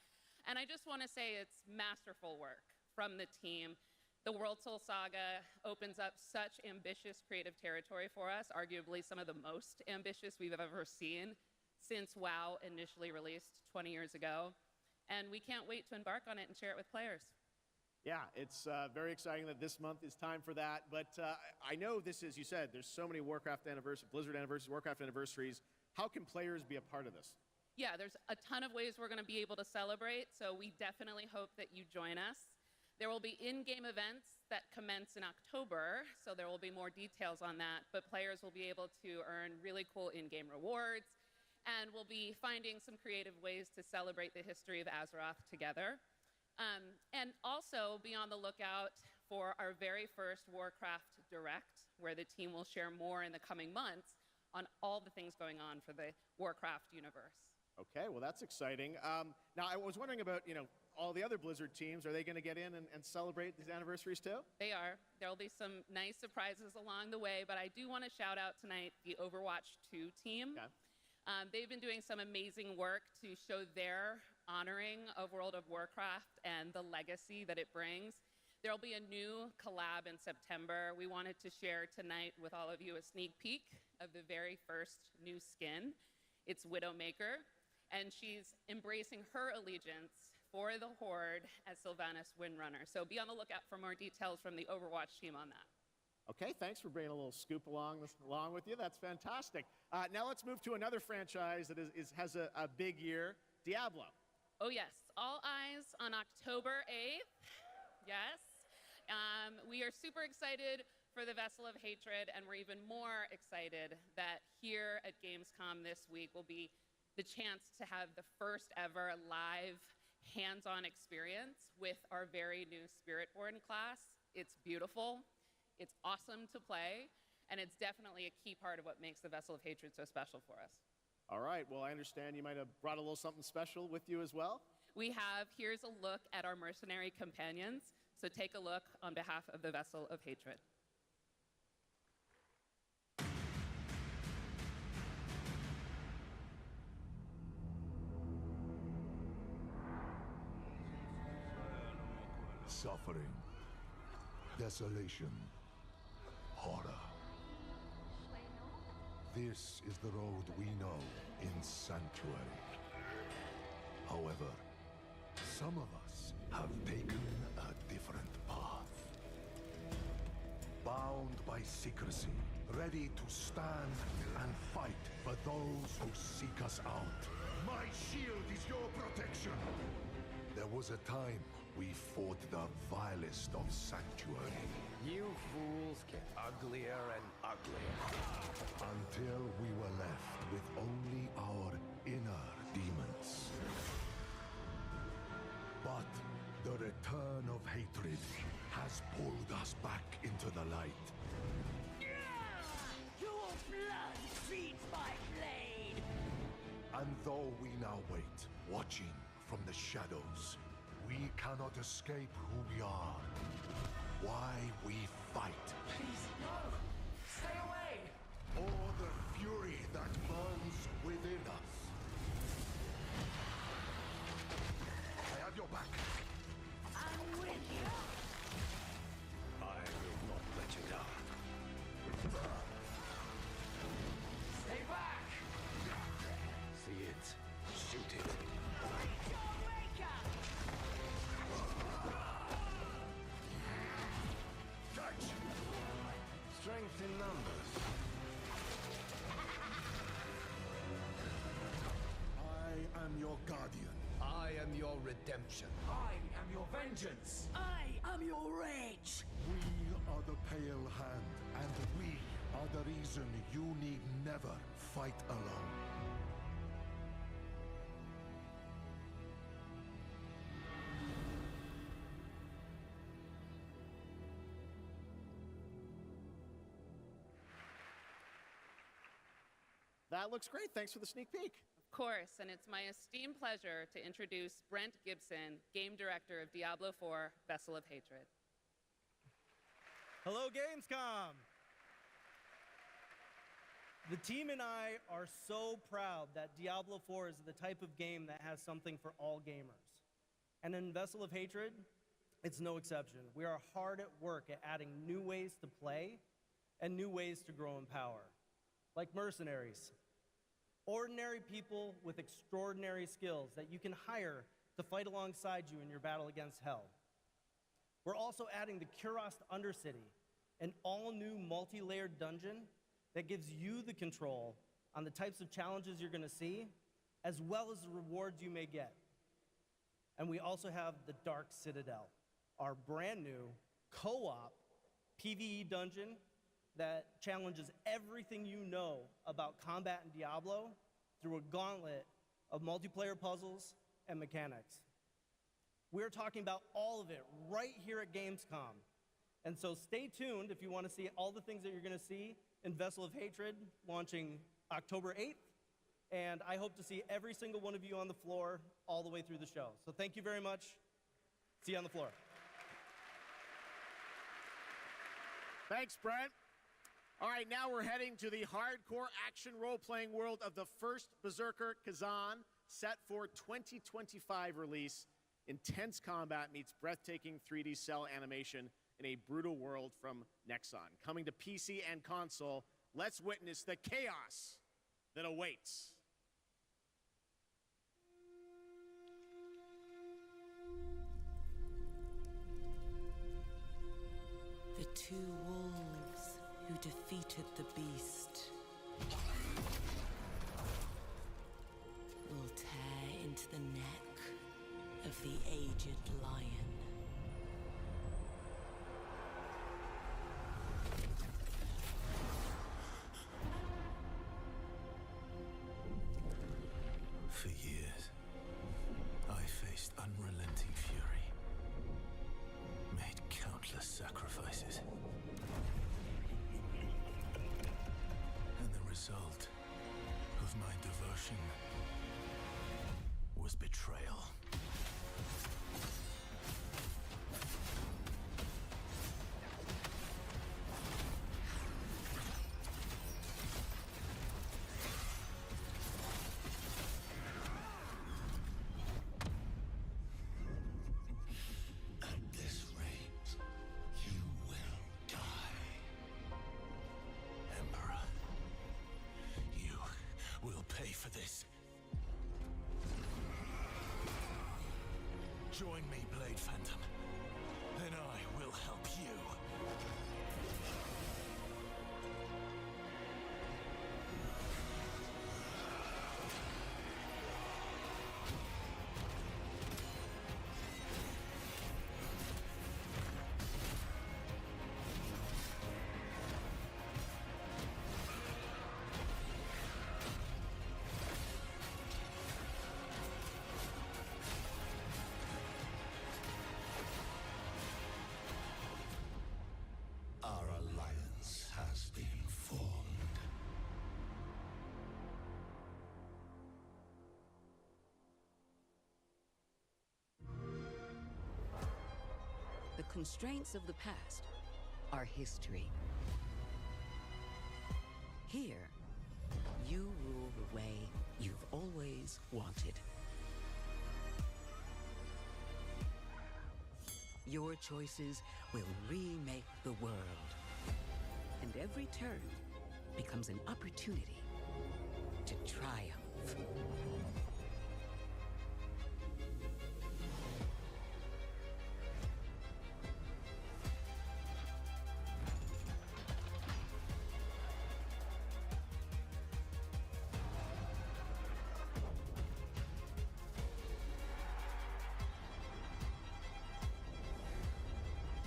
And I just want to say it's masterful work from the team. The World Soul Saga opens up such ambitious creative territory for us, arguably some of the most ambitious we've ever seen since WoW initially released 20 years ago. And we can't wait to embark on it and share it with players. Yeah, it's very exciting that this month is time for that. But I know this is, you said, there's so many Warcraft anniversaries, Blizzard anniversaries, Warcraft anniversaries. How can players be a part of this? Yeah, there's a ton of ways we're going to be able to celebrate, so we definitely hope that you join us. There will be in-game events that commence in October, so there will be more details on that, but players will be able to earn really cool in-game rewards, and we'll be finding some creative ways to celebrate the history of Azeroth together. And also be on the lookout for our very first Warcraft Direct, where the team will share more in the coming months on all the things going on for the Warcraft universe. Okay, well, that's exciting. Now, I was wondering about, all the other Blizzard teams. Are they going to get in and celebrate these anniversaries too? They are. There will be some nice surprises along the way, but I do want to shout out tonight the Overwatch 2 team. Okay. They've been doing some amazing work to show their honoring of World of Warcraft and the legacy that it brings. There will be a new collab in September. We wanted to share tonight with all of you a sneak peek of the very first new skin. It's Widowmaker, and she's embracing her allegiance for the Horde as Sylvanas Windrunner. So be on the lookout for more details from the Overwatch team on that. Okay, thanks for bringing a little scoop along with you. That's fantastic. Now let's move to another franchise that has a big year, Diablo. Oh yes, all eyes on October 8th. Yes. We are super excited for the Vessel of Hatred, and we're even more excited that here at Gamescom this week will be the chance to have the first ever live hands-on experience with our very new Spiritborn class. It's beautiful, it's awesome to play, and it's definitely a key part of what makes the Vessel of Hatred so special for us. All right, well, I understand you might have brought a little something special with you as well. Here's a look at our mercenary companions, so take a look on behalf of the Vessel of Hatred. Suffering, desolation, horror. This is the road we know in Sanctuary. However, some of us have taken a different path. Bound by secrecy, ready to stand and fight for those who seek us out. My shield is your protection. There was a time we fought the vilest of Sanctuary. You fools get uglier and uglier. Until we were left with only our inner demons. But the return of hatred has pulled us back into the light. Your blood feeds my blade! And though we now wait, watching from the shadows, we cannot escape who we are. Why we fight. Please, no! Stay away! Or the fury that burns within us. I have your back. I'm with you! I will not let you down. Stay back! See it. Shoot it. Strength in numbers. I am your guardian. I am your redemption. I am your vengeance! I am your rage! We are the Pale Hand, and we are the reason you need never fight alone. That looks great. Thanks for the sneak peek. Of course, and it's my esteemed pleasure to introduce Brent Gibson, Game Director of Diablo 4, Vessel of Hatred. Hello, Gamescom! The team and I are so proud that Diablo 4 is the type of game that has something for all gamers. And in Vessel of Hatred, it's no exception. We are hard at work at adding new ways to play and new ways to grow in power. Like mercenaries, ordinary people with extraordinary skills that you can hire to fight alongside you in your battle against hell. We're also adding the Kurast Undercity, an all-new multi-layered dungeon that gives you the control on the types of challenges you're going to see, as well as the rewards you may get. And we also have the Dark Citadel, our brand new co-op PvE dungeon that challenges everything you know about combat in Diablo through a gauntlet of multiplayer puzzles and mechanics. We're talking about all of it right here at Gamescom. And so stay tuned if you want to see all the things that you're going to see in Vessel of Hatred launching October 8th. And I hope to see every single one of you on the floor all the way through the show. So thank you very much. See you on the floor. Thanks, Brent. All right, now we're heading to the hardcore action role-playing world of the first Berserker Kazan, set for 2025 release. Intense combat meets breathtaking 3D cell animation in a brutal world from Nexon. Coming to PC and console, let's witness the chaos that awaits. The two wolves who defeated the beast will tear into the neck of the aged lion. For years, I faced unrelenting fury, made countless sacrifices. And the result of my devotion was betrayal. At this rate, you will die. Emperor, you will pay for this. Join me, Blade Phantom, and I will help you. Our alliance has been formed. The constraints of the past are history. Here, you rule the way you've always wanted. Your choices will remake the world. And every turn becomes an opportunity to triumph.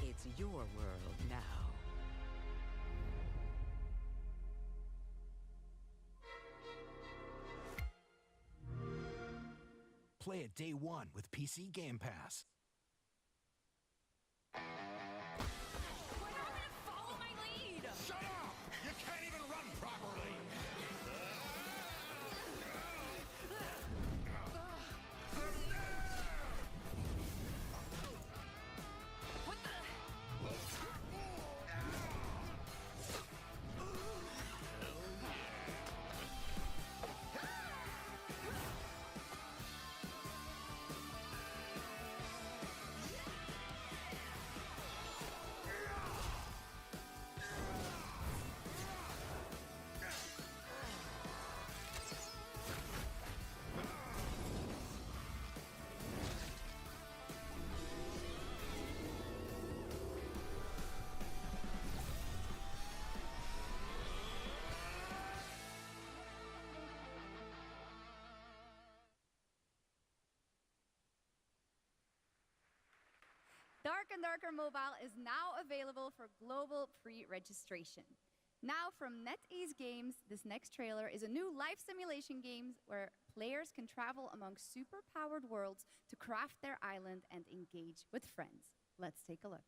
It's your world now. Play it day one with PC Game Pass. Follow my lead! Shut up! You can't even run properly! What the? Dark and Darker Mobile is now available for global pre-registration. Now from NetEase Games, this next trailer is a new life simulation game where players can travel among super-powered worlds to craft their island and engage with friends. Let's take a look.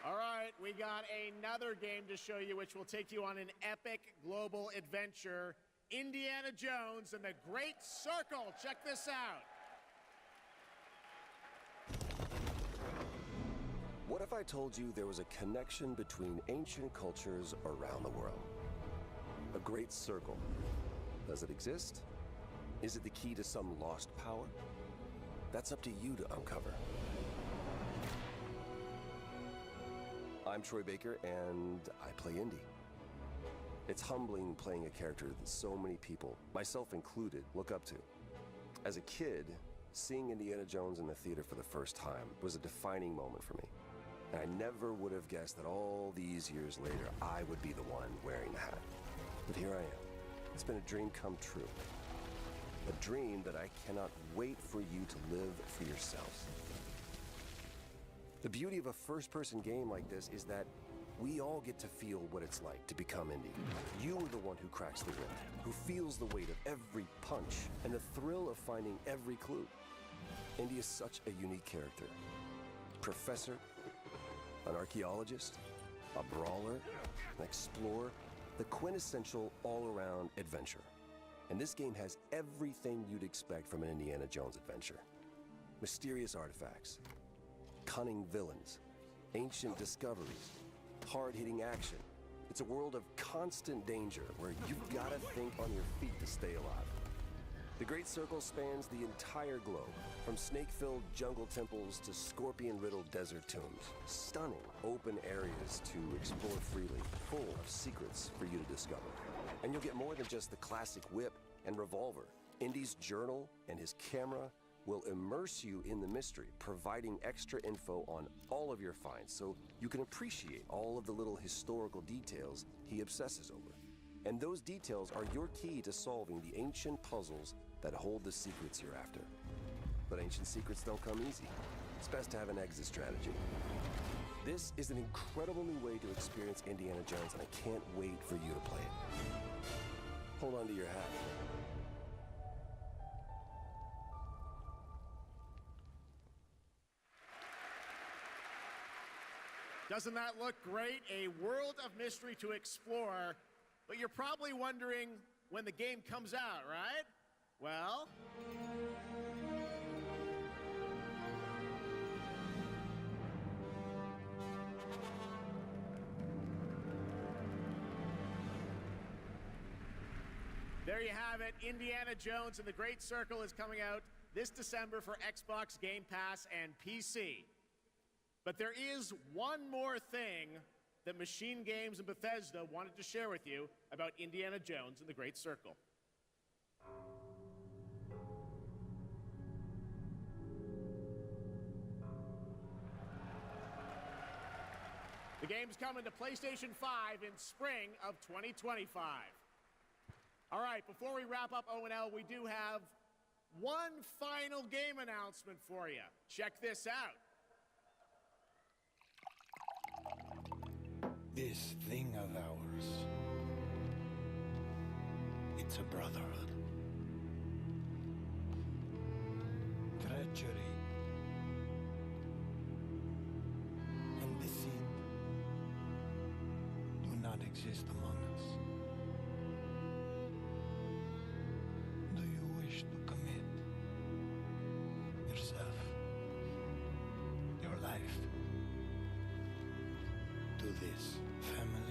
All right, we got another game to show you which will take you on an epic global adventure. Indiana Jones and the Great Circle. Check this out. What if I told you there was a connection between ancient cultures around the world? A great circle. Does it exist? Is it the key to some lost power? That's up to you to uncover. I'm Troy Baker, and I play Indy. It's humbling playing a character that so many people, myself included, look up to. As a kid, seeing Indiana Jones in the theater for the first time was a defining moment for me. And I never would have guessed that all these years later, I would be the one wearing the hat. But here I am. It's been a dream come true. A dream that I cannot wait for you to live for yourselves. The beauty of a first-person game like this is that we all get to feel what it's like to become Indy. You are the one who cracks the whip, who feels the weight of every punch and the thrill of finding every clue. Indy is such a unique character. Professor, an archaeologist, a brawler, an explorer, the quintessential all-around adventurer. And this game has everything you'd expect from an Indiana Jones adventure. Mysterious artifacts, cunning villains, ancient discoveries, hard-hitting action. It's a world of constant danger where you've got to think on your feet to stay alive. The Great Circle spans the entire globe, from snake-filled jungle temples to scorpion-riddled desert tombs. Stunning open areas to explore freely, full of secrets for you to discover. And you'll get more than just the classic whip and revolver. Indy's journal and his camera will immerse you in the mystery, providing extra info on all of your finds so you can appreciate all of the little historical details he obsesses over. And those details are your key to solving the ancient puzzles that hold the secrets you're after. But ancient secrets don't come easy. It's best to have an exit strategy. This is an incredible new way to experience Indiana Jones, and I can't wait for you to play it. Hold on to your hat. Doesn't that look great? A world of mystery to explore. But you're probably wondering when the game comes out, right? Well, there you have it. Indiana Jones and the Great Circle is coming out this December for Xbox Game Pass and PC. But there is one more thing that Machine Games and Bethesda wanted to share with you about Indiana Jones and the Great Circle. The game's coming to PlayStation 5 in spring of 2025. All right, before we wrap up O&L, we do have one final game announcement for you. Check this out. This thing of ours, it's a brotherhood. Treachery and deceit do not exist among us. Do you wish to commit yourself, your life, to this family?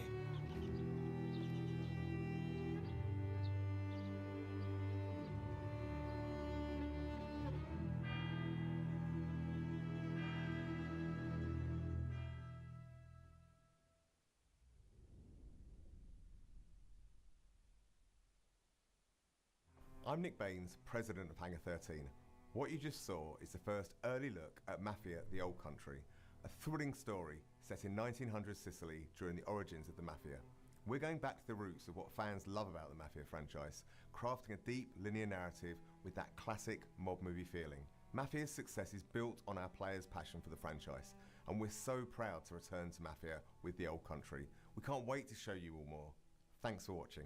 I'm Nick Baines, president of Hangar 13. What you just saw is the first early look at Mafia: The Old Country, a thrilling story set in 1900 Sicily during the origins of the Mafia. We're going back to the roots of what fans love about the Mafia franchise, crafting a deep linear narrative with that classic mob movie feeling. Mafia's success is built on our players' passion for the franchise, and we're so proud to return to Mafia with The Old Country. We can't wait to show you all more. Thanks for watching.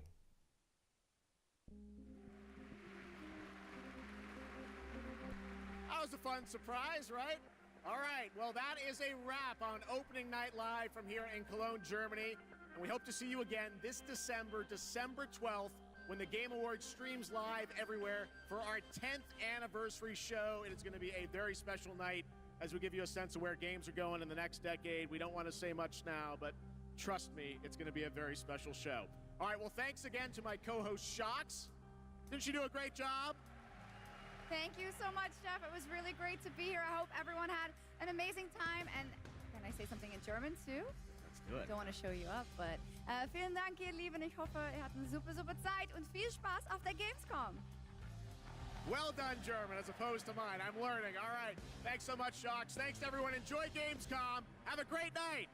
That was a fun surprise, right? All right, well, that is a wrap on Opening Night Live from here in Cologne, Germany. And we hope to see you again this December 12th, when the Game Awards streams live everywhere for our 10th anniversary show. It is going to be a very special night as we give you a sense of where games are going in the next decade. We don't want to say much now, but trust me, it's going to be a very special show. All right, well, thanks again to my co-host, Shocks. Didn't she do a great job? Thank you so much, Jeff. It was really great to be here. I hope everyone had an amazing time. And can I say something in German too? Let's do it. Don't want to show you up, but vielen Dank, ihr Lieben. Ich hoffe, ihr hattet eine super, super Zeit und viel Spaß auf der Gamescom. Well done, German, as opposed to mine. I'm learning. All right. Thanks so much, Shocks. Thanks, everyone. Enjoy Gamescom. Have a great night.